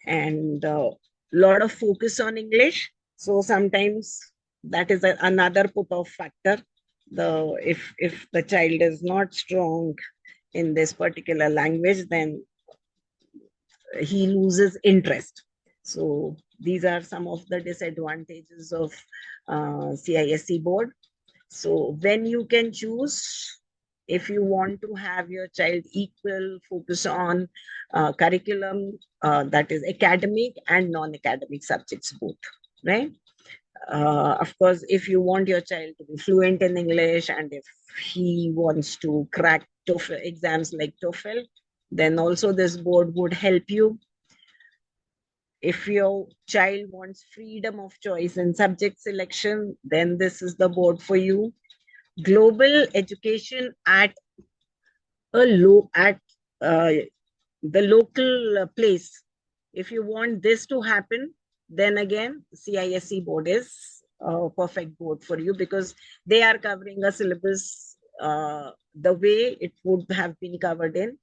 And a lot of focus on English. So sometimes that is another put-off factor. If the child is not strong in this particular language, then he loses interest. So these are some of the disadvantages of CISE board. So when you can choose, if you want to have your child equal focus on curriculum, that is academic and non-academic subjects both, right? Of course, if you want your child to be fluent in English and if he wants to crack TOEFL exams like TOEFL, then also this board would help you. If your child wants freedom of choice in subject selection, then this is the board for you. Global education at the local place If you want this to happen, then again, CISE board is a perfect board for you, because they are covering a syllabus the way it would have been covered in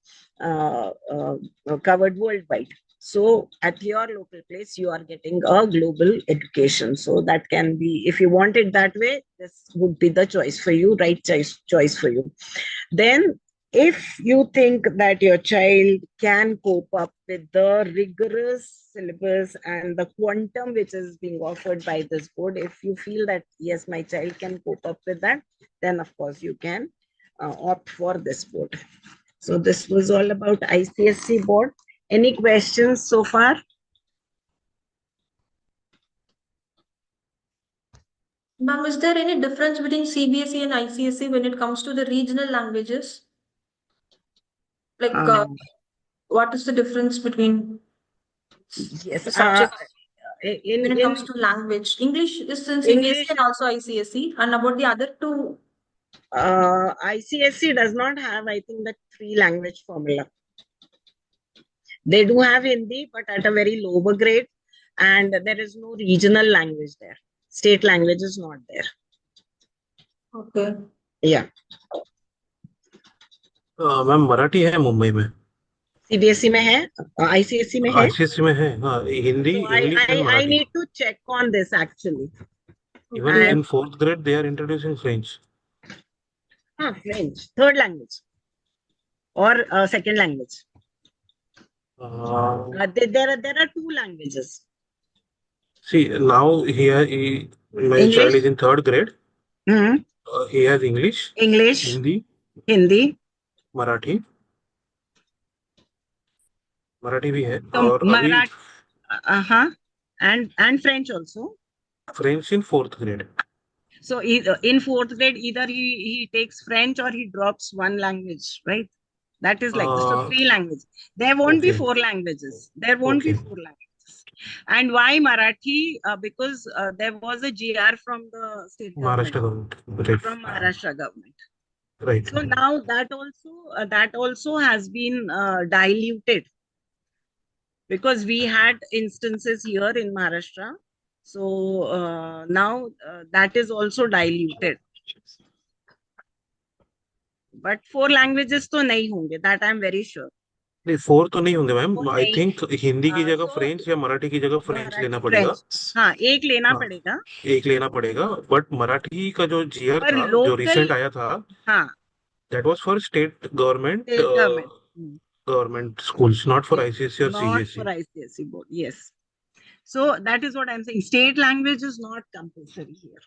covered worldwide. So at your local place, you are getting a global education. So that can be, if you want it that way, this would be the choice for you, right choice for you. Then if you think that your child can cope up with the rigorous syllabus and the quantum which is being offered by this board, if you feel that, yes, my child can cope up with that, then of course you can opt for this board. So this was all about ICSE board. Any questions so far? Ma'am, is there any difference between CBSE and ICSE when it comes to the regional languages? Like, what is the difference between yes, the subject when it comes to language? English is in CBSE and also ICSE, and about the other two? ICSE does not have, I think, the 3-language formula. They do have Hindi, but at a very lower grade, and there is no regional language there. State language is not there. Okay. Yeah. Ma'am Marathi है मुंबई में? CBSE में है, ICSE में है. ICSE में है, हाँ. Hindi, English and I Marathi. need to check on this actually. Even in 4th grade, they are introducing French. French, 3rd language or 2nd language. There are 2 languages. See, now my English? child is in 3rd grade. He has English, Hindi, Marathi भी है, तो और अभी and French also. French in 4th grade. So in 4th grade, either he takes French or he drops 1 language, right? That is like this. So 3 languages. There won't be 4 languages. There won't be 4 languages. And why Marathi? Because there was a GR from the state Maharashtra government. Right. From Maharashtra government. Right. So now that also has been diluted, because we had instances here in Maharashtra. So now that is also diluted. But 4 languages तो नहीं होंगे, that I am very sure. नहीं, 4 तो नहीं होंगे ma'am. I think Hindi की जगह French या मराठी की जगह फ्रेंच लेना पड़ेगा. हाँ, एक लेना पड़ेगा. एक लेना पड़ेगा. बट मराठी का जो GR था, जो रिसेंट आया था, that was for state government. Government schools, not for ICSE or CBSE. Not for ICSE board, yes. So that is what I'm saying. State language is not compulsory here.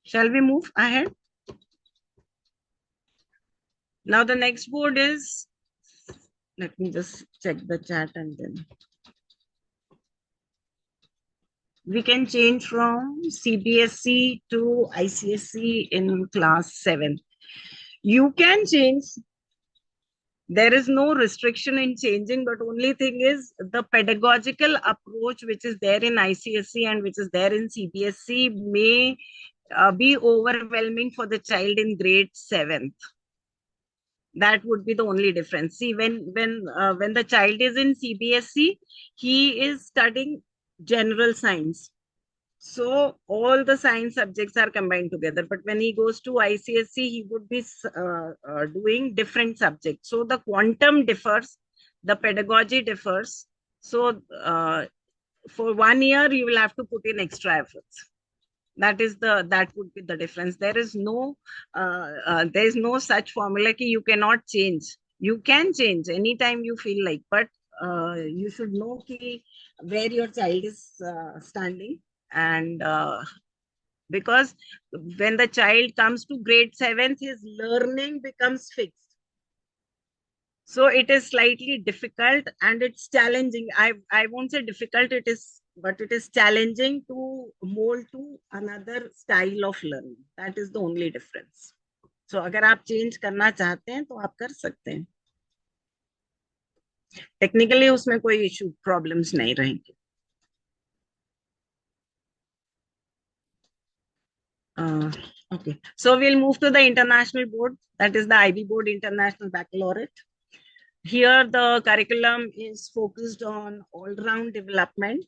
Shall we move ahead? Now the next board is, let me just check the chat and then. We can change from CBSE to ICSE in class 7. You can change. There is no restriction in changing, but only thing is the pedagogical approach which is there in ICSE and which is there in CBSE may be overwhelming for the child in grade 7th. That would be the only difference. See, when the child is in CBSE, he is studying general science. So all the science subjects are combined together. But when he goes to ICSE, he would be doing different subjects. So the quantum differs, the pedagogy differs. So for 1 year, you will have to put in extra efforts. That would be the difference. There is no such formula that you cannot change. You can change anytime you feel like, but you should know where your child is standing. And because when the child comes to grade 7th, his learning becomes fixed. So it is slightly difficult and it's challenging. I won't say difficult, but it is challenging to mold to another style of learning. That is the only difference. So अगर आप change करना चाहते हैं तो आप कर सकते हैं. Technically उसमें कोई issue problems नहीं रहेंगे. Okay, so we'll move to the international board, that is the IB Board International Baccalaureate. Here, the curriculum is focused on all-round development.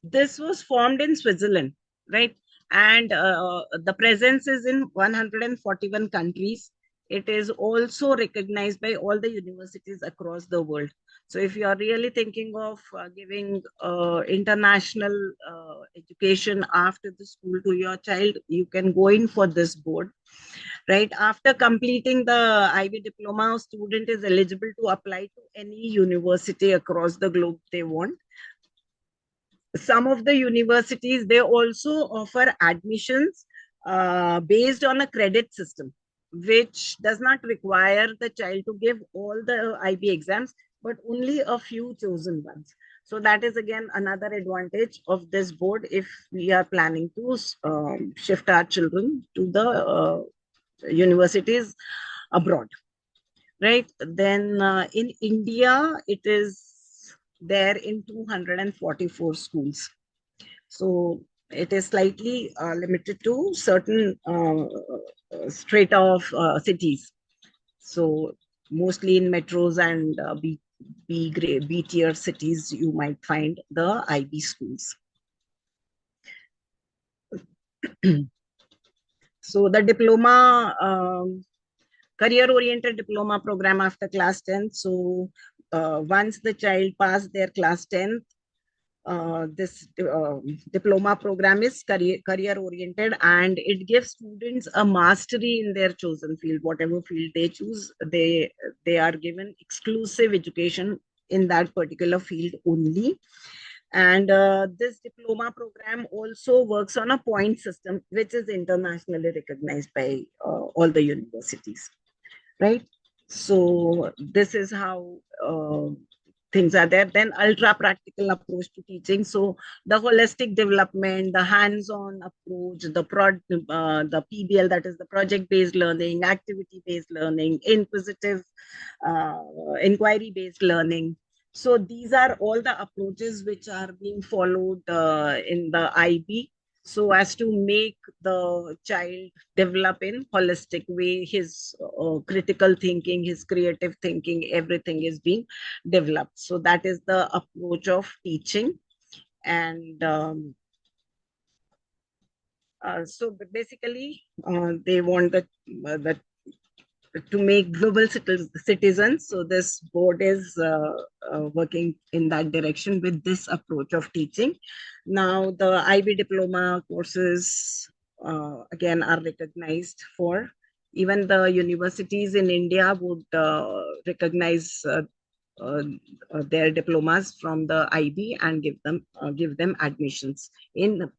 This was formed in Switzerland, right? And the presence is in 141 countries. It is also recognized by all the universities across the world. So if you are really thinking of giving international education after the school to your child, you can go in for this board. Right after completing the IB diploma, a student is eligible to apply to any university across the globe they want. Some of the universities, they also offer admissions based on a credit system, which does not require the child to give all the IB exams, but only a few chosen ones. So that is again another advantage of this board if we are planning to shift our children to the universities abroad, right? Then in India, it is there in 244 schools. So it is slightly limited to certain strata of cities. So mostly in metros and B tier cities, you might find the IB schools. So the diploma, career-oriented diploma program after class 10. So once the child passed their class 10th, this diploma program is career oriented, and it gives students a mastery in their chosen field. Whatever field they choose, they are given exclusive education in that particular field only. And this diploma program also works on a point system, which is internationally recognized by all the universities, right? So this is how things are there. Then ultra practical approach to teaching. So the holistic development, the hands-on approach, the PBL, that is the project-based learning, activity-based learning, inquiry-based learning. So these are all the approaches which are being followed in the IB, so as to make the child develop in holistic way. His critical thinking, his creative thinking, everything is being developed. So that is the approach of teaching. And so basically they want the to make global citizens. So this board is working in that direction with this approach of teaching. Now the IB diploma courses again are recognized for, even the universities in India would recognize their diplomas from the IB and give them admissions in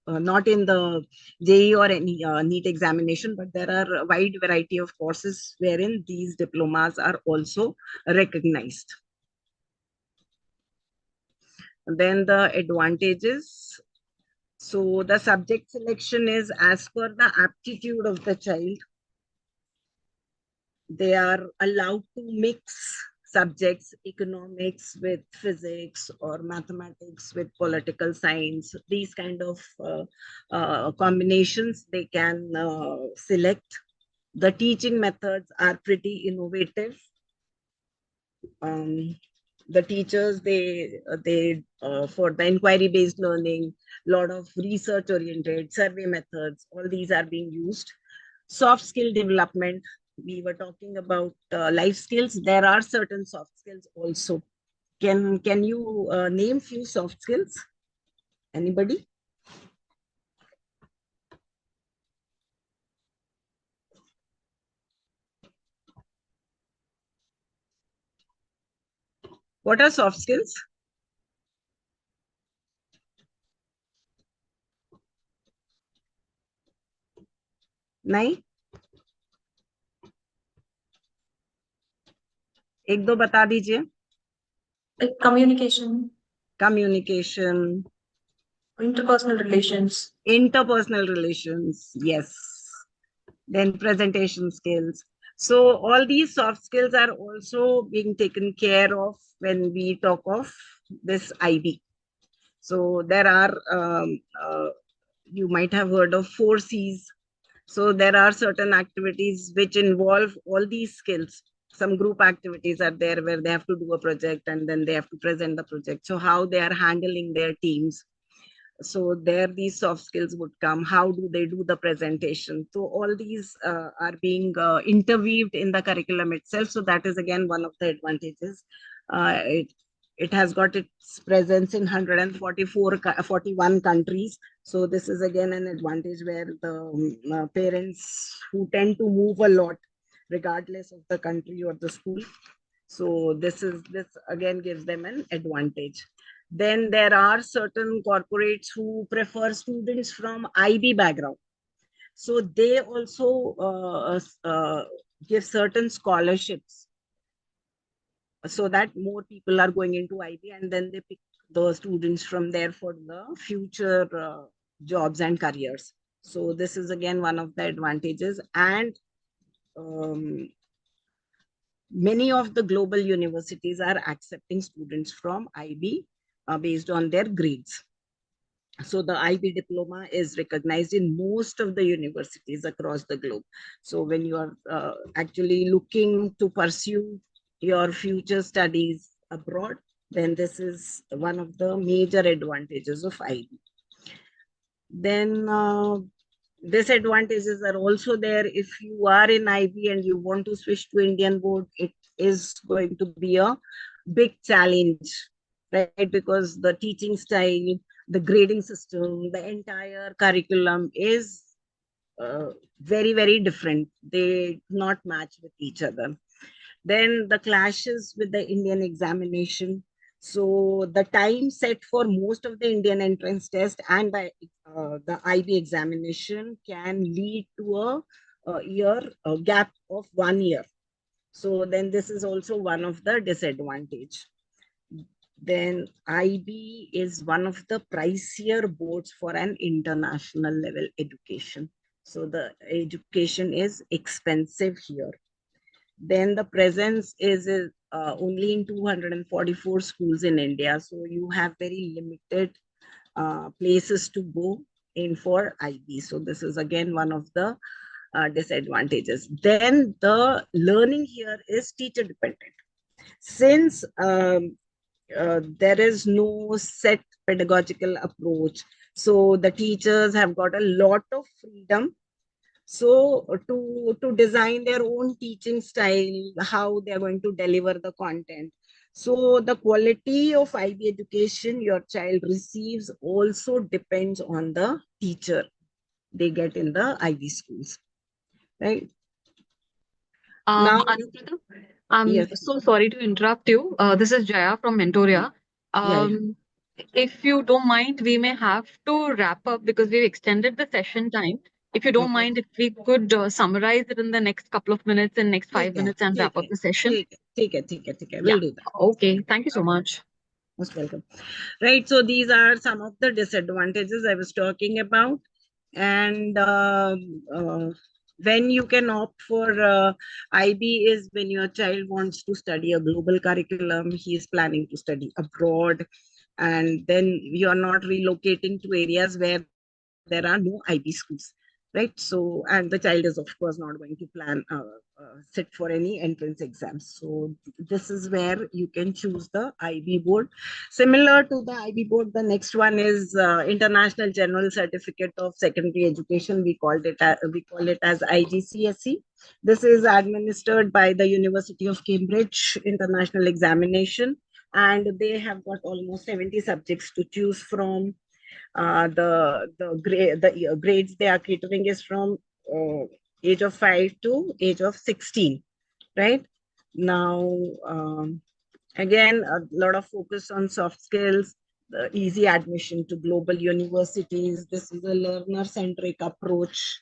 not in the JEE or any NEET examination, but there are a wide variety of courses wherein these diplomas are also recognized. And then the advantages. So the subject selection is as per the aptitude of the child. They are allowed to mix subjects, economics with physics or mathematics with political science. These kind of combinations they can select. The teaching methods are pretty innovative. The teachers, they for the inquiry based learning, a lot of research oriented survey methods, all these are being used. Soft skill development, we were talking about life skills. There are certain soft skills also. Can you name few soft skills? Anybody? What are soft skills? नहीं, एक दो बता दीजिए. Communication, interpersonal relations, yes. Then presentation skills. So all these soft skills are also being taken care of when we talk of this IB. So there are you might have heard of 4 C's. So there are certain activities which involve all these skills. Some group activities are there where they have to do a project and then they have to present the project. So how they are handling their teams. So there these soft skills would come. How do they do the presentation? So all these are being interweaved in the curriculum itself. So that is again one of the advantages. It has got its presence in 41 countries. So this is again an advantage where the parents who tend to move a lot regardless of the country or the school. So this again gives them an advantage. Then there are certain corporates who prefer students from IB background. So they also give certain scholarships so that more people are going into IB, and then they pick the students from there for the future jobs and careers. So this is again one of the advantages. And many of the global universities are accepting students from IB based on their grades. So the IB diploma is recognized in most of the universities across the globe. So when you are actually looking to pursue your future studies abroad, then this is one of the major advantages of IB. Then disadvantages are also there. If you are in IB and you want to switch to Indian board, it is going to be a big challenge, right? Because the teaching style, the grading system, the entire curriculum is very, very different. They do not match with each other. Then the clashes with the Indian examination. So the time set for most of the Indian entrance test and the IB examination can lead to a gap of 1 year. So then this is also one of the disadvantage. Then IB is one of the pricier boards for an international level education. So the education is expensive here. Then the presence is only in 244 schools in India. So you have very limited places to go in for IB. So this is again one of the disadvantages. Then the learning here is teacher dependent. Since there is no set pedagogical approach, so the teachers have got a lot of freedom. So to design their own teaching style, how they're going to deliver the content. So the quality of IB education your child receives also depends on the teacher they get in the IB schools, right? Now, Anuprita, I'm yes, so sorry to interrupt you. This is Jaya from Mentoria. yeah. If you don't mind, we may have to wrap up because we've extended the session time. If you don't Okay. mind, if we could summarize it in the next couple of minutes and next 5 minutes and wrap up the session. Take it. We'll do that. Okay. Thank you so much. Most welcome. Right. So these are some of the disadvantages I was talking about. And when you can opt for IB is when your child wants to study a global curriculum, he is planning to study abroad, and then you are not relocating to areas where there are no IB schools, right? So, and the child is of course not going to plan sit for any entrance exams. So this is where you can choose the IB board. Similar to the IB board, the next one is International General Certificate of Secondary Education. We call it as IGCSE. This is administered by the University of Cambridge International Examination, and they have got almost 70 subjects to choose from. The grades they are catering is from age of 5 to age of 16, right? Now, again, a lot of focus on soft skills, the easy admission to global universities. This is a learner-centric approach.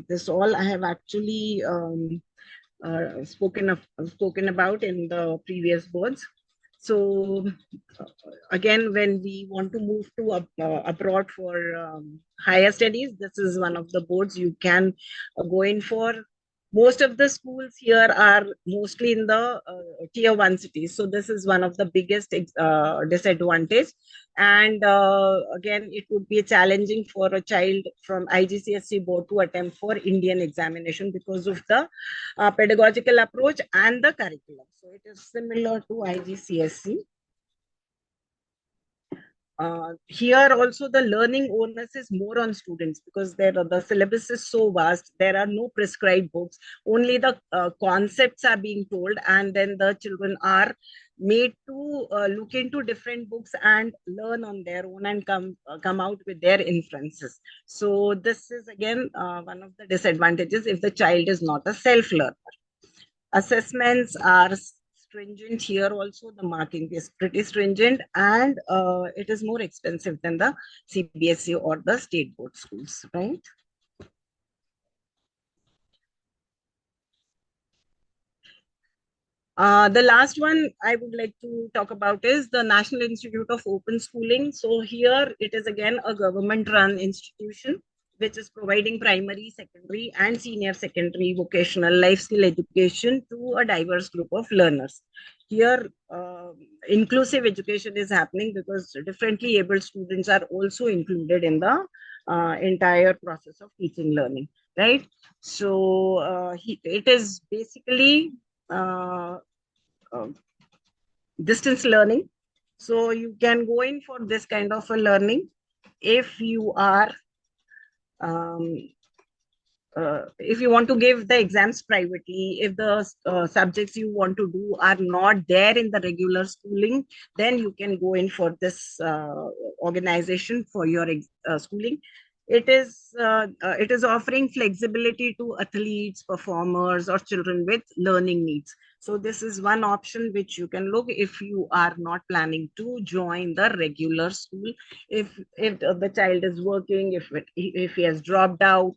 This all I have actually spoken about in the previous boards. So again, when we want to move to abroad for higher studies, this is one of the boards you can go in for. Most of the schools here are mostly in the tier 1 cities. So this is one of the biggest disadvantage. And again, it would be challenging for a child from IGCSE board to attempt for Indian examination because of the pedagogical approach and the curriculum. So it is similar to IGCSE. Here also the learning onus is more on students because the syllabus is so vast. There are no prescribed books. Only the concepts are being told, and then the children are made to look into different books and learn on their own and come out with their inferences. So this is again one of the disadvantages if the child is not a self-learner. Assessments are stringent here also. The marking is pretty stringent, and it is more expensive than the CBSE or the state board schools, right? The last one I would like to talk about is the National Institute of Open Schooling. So here it is again a government-run institution which is providing primary, secondary, and senior secondary vocational life skill education to a diverse group of learners. Here, inclusive education is happening because differently able students are also included in the entire process of teaching learning, right? So it is basically distance learning. So you can go in for this kind of a learning if you are if you want to give the exams privately, if the subjects you want to do are not there in the regular schooling, then you can go in for this organization for your schooling. It is offering flexibility to athletes, performers, or children with learning needs. So this is one option which you can look if you are not planning to join the regular school. If the child is working, if he has dropped out,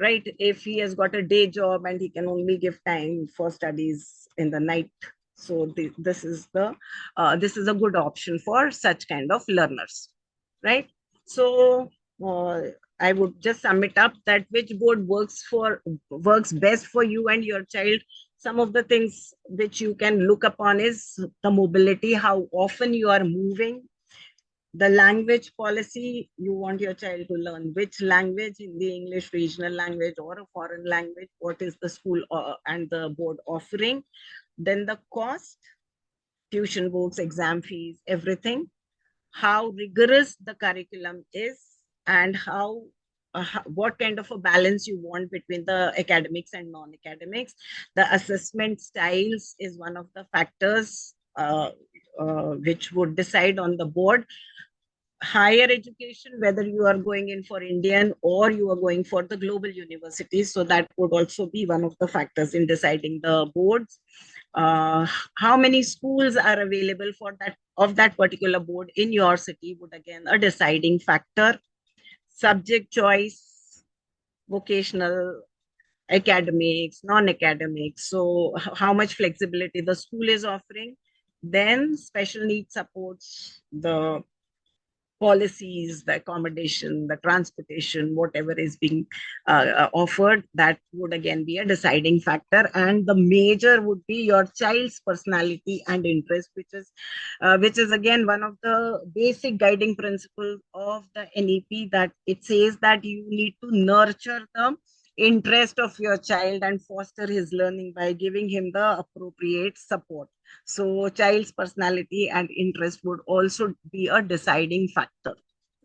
right? If he has got a day job and he can only give time for studies in the night. So this is a good option for such kind of learners, right? So I would just sum it up that which board works best for you and your child. Some of the things which you can look upon is the mobility, how often you are moving. The language policy, you want your child to learn which language, in the English, regional language, or a foreign language. What is the school and the board offering? Then the cost, tuition books, exam fees, everything. How rigorous the curriculum is, and what kind of a balance you want between the academics and non-academics. The assessment styles is one of the factors which would decide on the board. Higher education, whether you are going in for Indian or you are going for the global universities. So that would also be one of the factors in deciding the boards. How many schools are available for that particular board in your city would again a deciding factor. Subject choice, vocational, academics, non-academics. So how much flexibility the school is offering. Then special needs supports, the policies, the accommodation, the transportation, whatever is being offered, that would again be a deciding factor. And the major would be your child's personality and interest, which is again one of the basic guiding principles of the NEP, that it says that you need to nurture the interest of your child and foster his learning by giving him the appropriate support. So child's personality and interest would also be a deciding factor,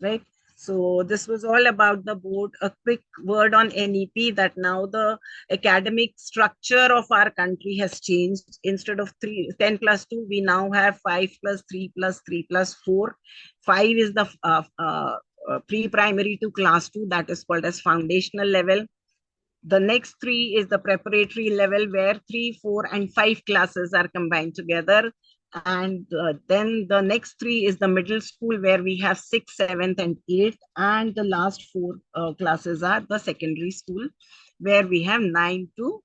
right? So this was all about the board. A quick word on NEP, that now the academic structure of our country has changed. Instead of 10 plus 2, we now have 5 plus 3 plus 3 plus 4. 5 is the pre-primary to class 2, that is called as foundational level. The next 3 is the preparatory level, where 3, 4, and 5 classes are combined together. And then the next 3 is the middle school, where we have 6th, 7th, and 8th. And the last 4 classes are the secondary school, where we have 9 to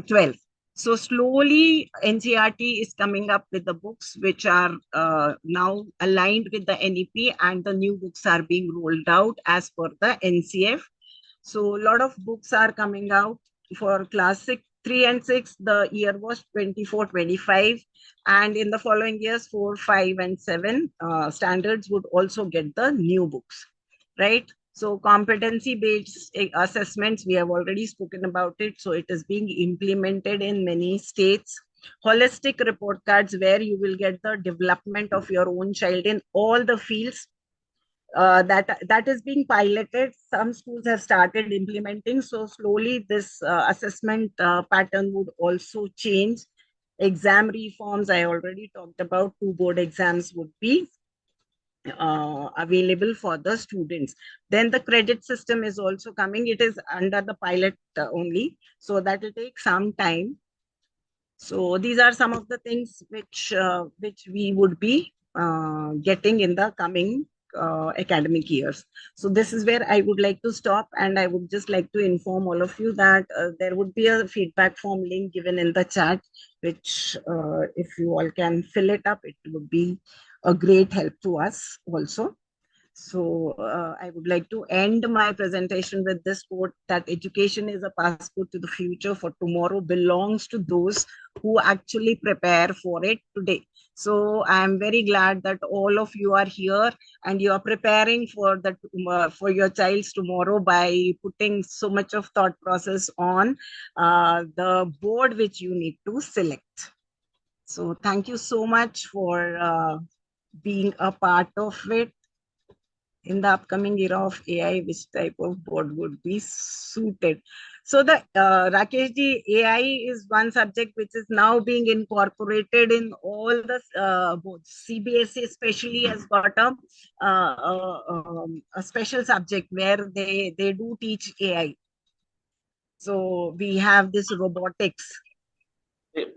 12. So slowly NCERT is coming up with the books which are now aligned with the NEP, and the new books are being rolled out as per the NCF. So a lot of books are coming out for class 3 and 6, the year was 24-25, and in the following years 4, 5, and 7 standards would also get the new books, right? So competency-based assessments, we have already spoken about it. So it is being implemented in many states. Holistic report cards, where you will get the development of your own child in all the fields. That is being piloted. Some schools have started implementing. So slowly this assessment pattern would also change. Exam reforms, I already talked about. 2 board exams would be available for the students. Then the credit system is also coming. It is under the pilot only, so that will take some time. So these are some of the things which we would be getting in the coming academic years. So this is where I would like to stop, and I would just like to inform all of you that there would be a feedback form link given in the chat, which if you all can fill it up, it would be a great help to us also. So I would like to end my presentation with this quote, that education is a passport to the future, for tomorrow belongs to those who actually prepare for it today. So I am very glad that all of you are here and you are preparing for for your child's tomorrow by putting so much of thought process on the board which you need to select. So thank you so much for being a part of it. In the upcoming era of AI, which type of board would be suited? So the Rakeshji, AI is one subject which is now being incorporated in all the boards. CBSE especially has got a special subject where they do teach AI. So we have this robotics.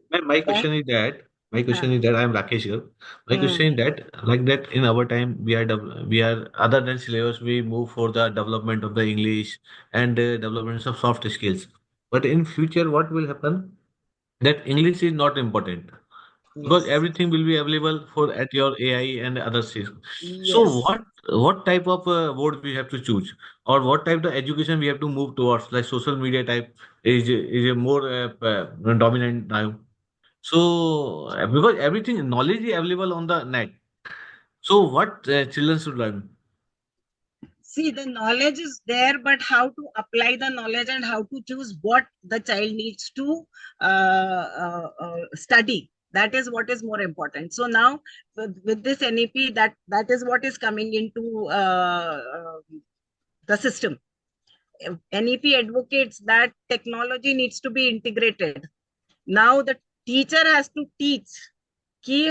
My question is that I am Rakesh here. My question is that, like that in our time we are other than syllabus, we move for the development of the English and development of soft skills. But in future, what will happen? That English is not important because Yes. everything will be available for at your AI and other systems. So Yes. what type of board we have to choose, or what type of education we have to move towards? Like social media type is a more dominant now. So, because everything knowledge is available on the net. So, what children should learn? See, the knowledge is there, but how to apply the knowledge and how to choose what the child needs to study. That is what is more important. So now with this NEP, that is what is coming into the system. NEP advocates that technology needs to be integrated. Now the teacher has to teach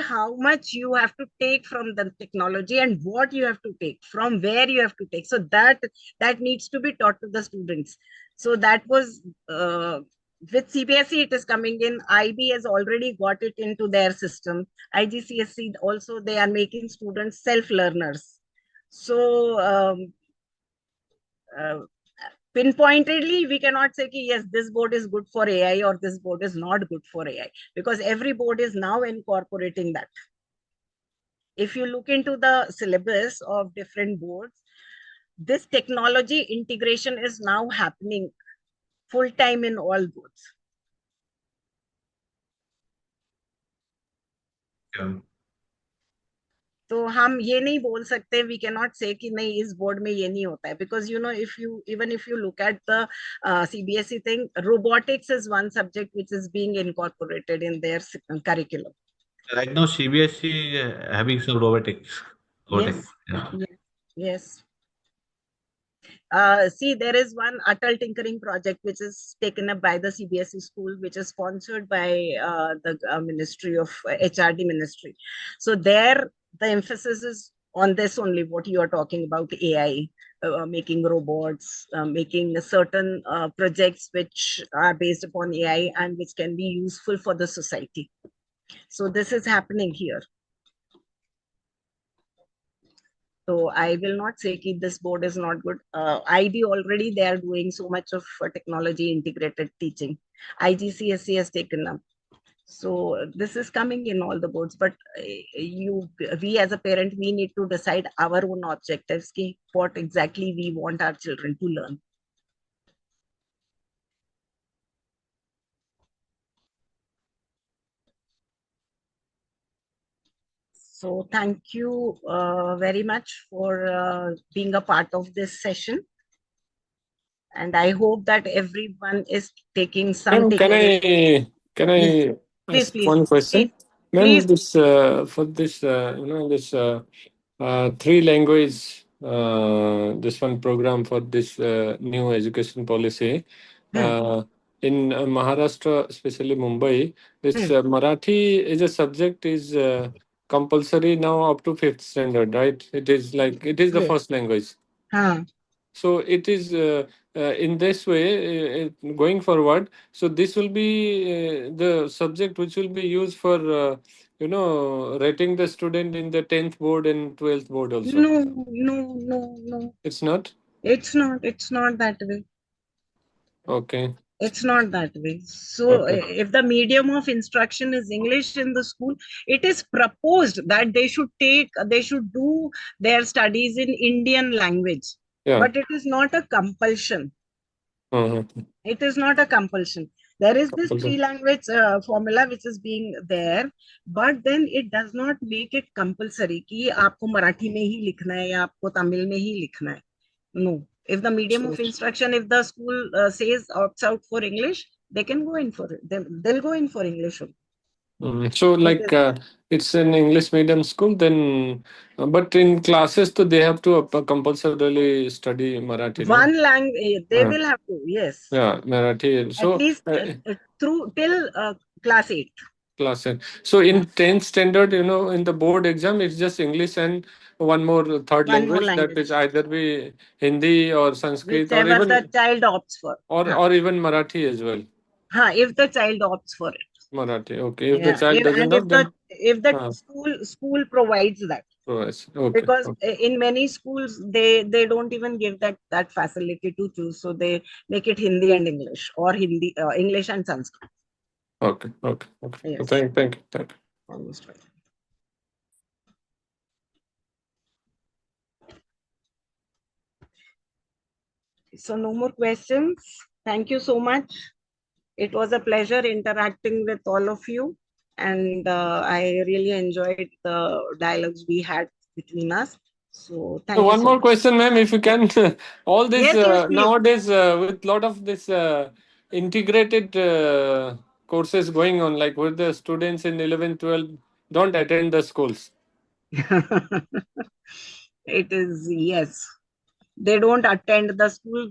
how much you have to take from the technology and what you have to take, from where you have to take. So that needs to be taught to the students. So that was with CBSE, it is coming in. IB has already got it into their system. IGCSE also, they are making students self-learners. So pinpointedly, we cannot say yes, this board is good for AI or this board is not good for AI, because every board is now incorporating that. If you look into the syllabus of different boards, this technology integration is now happening full time in all boards. Yeah. तो हम ये नहीं बोल सकते, we cannot say कि नहीं इस board में ये नहीं होता है, because you know, even if you look at the CBSE thing, robotics is one subject which is being incorporated in their curriculum. Right now, CBSE is having some robotics. Yes. Yeah. Yes. See, there is one Atal Tinkering project which is taken up by the CBSE school, which is sponsored by the Ministry of HRD Ministry. So there, the emphasis is on this only, what you are talking about, AI, making robots, making certain projects which are based upon AI and which can be useful for the society. So this is happening here. So I will not say that this board is not good. IB already, they are doing so much of technology integrated teaching. IGCSE has taken up. So this is coming in all the boards, but we as a parent, we need to decide our own objectives, what exactly we want our children to learn. So thank you very much for being a part of this session. And I hope that everyone is taking some Ma'am, takeaway. can Yes. I Please, ask please, one question? please, Ma'am, please. this for this this three language this one program for this new education policy in Maharashtra, especially Mumbai, this Marathi is a subject is compulsory now up to fifth standard, right? It is like it is the Yes. first language. So it is in this way going forward. So this will be the subject which will be used for rating the student in the 10th board and 12th board also. No. It's not. It's not that way. Okay. It's not that way. So Okay. if the medium of instruction is English in the school, it is proposed that they should do their studies in Indian language. Yeah. But it is not a compulsion. It is not a compulsion. There is this three language formula which is being there, but then it does not make it compulsory कि आपको मराठी में ही लिखना है या आपको तमिल में ही लिखना है. No. If the medium of instruction, if the school says opts out for English, they can go in for it. They'll go in for English. So like it's an English medium school, then but in classes, so they have to compulsorily study Marathi. One language they will have to, yes. Yeah, Marathi. So at least through till class 8. Class 8. So in 10th standard, in the board exam, it's just English and one more third language, that is either be Hindi or Sanskrit or Whichever even the child opts for. or even Marathi as well. If the child opts for it. Marathi, okay. If the child doesn't if opt, then if the school provides that. Okay. Because in many schools they don't even give that facility to choose, so they make it Hindi and English or English and Sanskrit. Okay. Yes. Thank you. Almost right. So no more questions. Thank you so much. It was a pleasure interacting with all of you, and I really enjoyed the dialogues we had between us. So thank you. One more question, ma'am, if you can. All this Yes, nowadays with lot of this integrated courses going on, like where the students in 11, 12 don't attend the schools. It is, yes. They don't attend the school.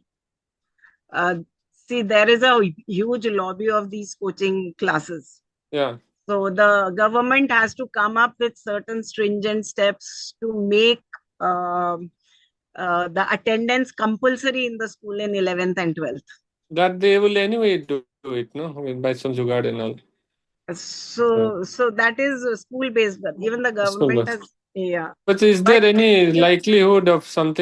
See, there is a huge lobby of these coaching classes. Yeah. So the government has to come up with certain stringent steps to make the attendance compulsory in the school in 11th and 12th. That they will anyway do it, no? By some jugaad and all. So that is school based. Even the government has, yeah. But is there any likelihood of some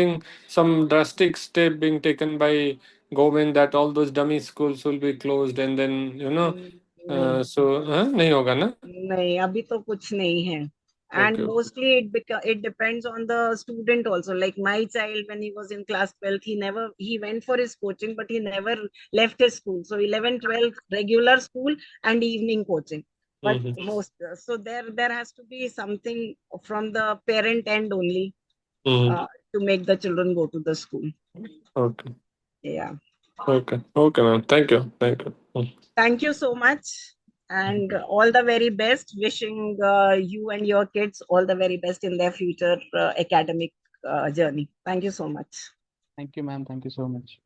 drastic step being taken by government that all those dummy schools will be closed and then नहीं होगा ना? नहीं, अभी तो कुछ नहीं है. And mostly it depends on the student also. Like my child, when he was in class 12th, he went for his coaching, but he never left his school. So 11, 12 regular school and evening coaching. But so there has to be something from the parent end only to make the children go to the school. Okay. Yeah. Okay, ma'am. Thank you. Thank you so much. And all the very best. Wishing you and your kids all the very best in their future academic journey. Thank you so much. Thank you, ma'am. Thank you so much.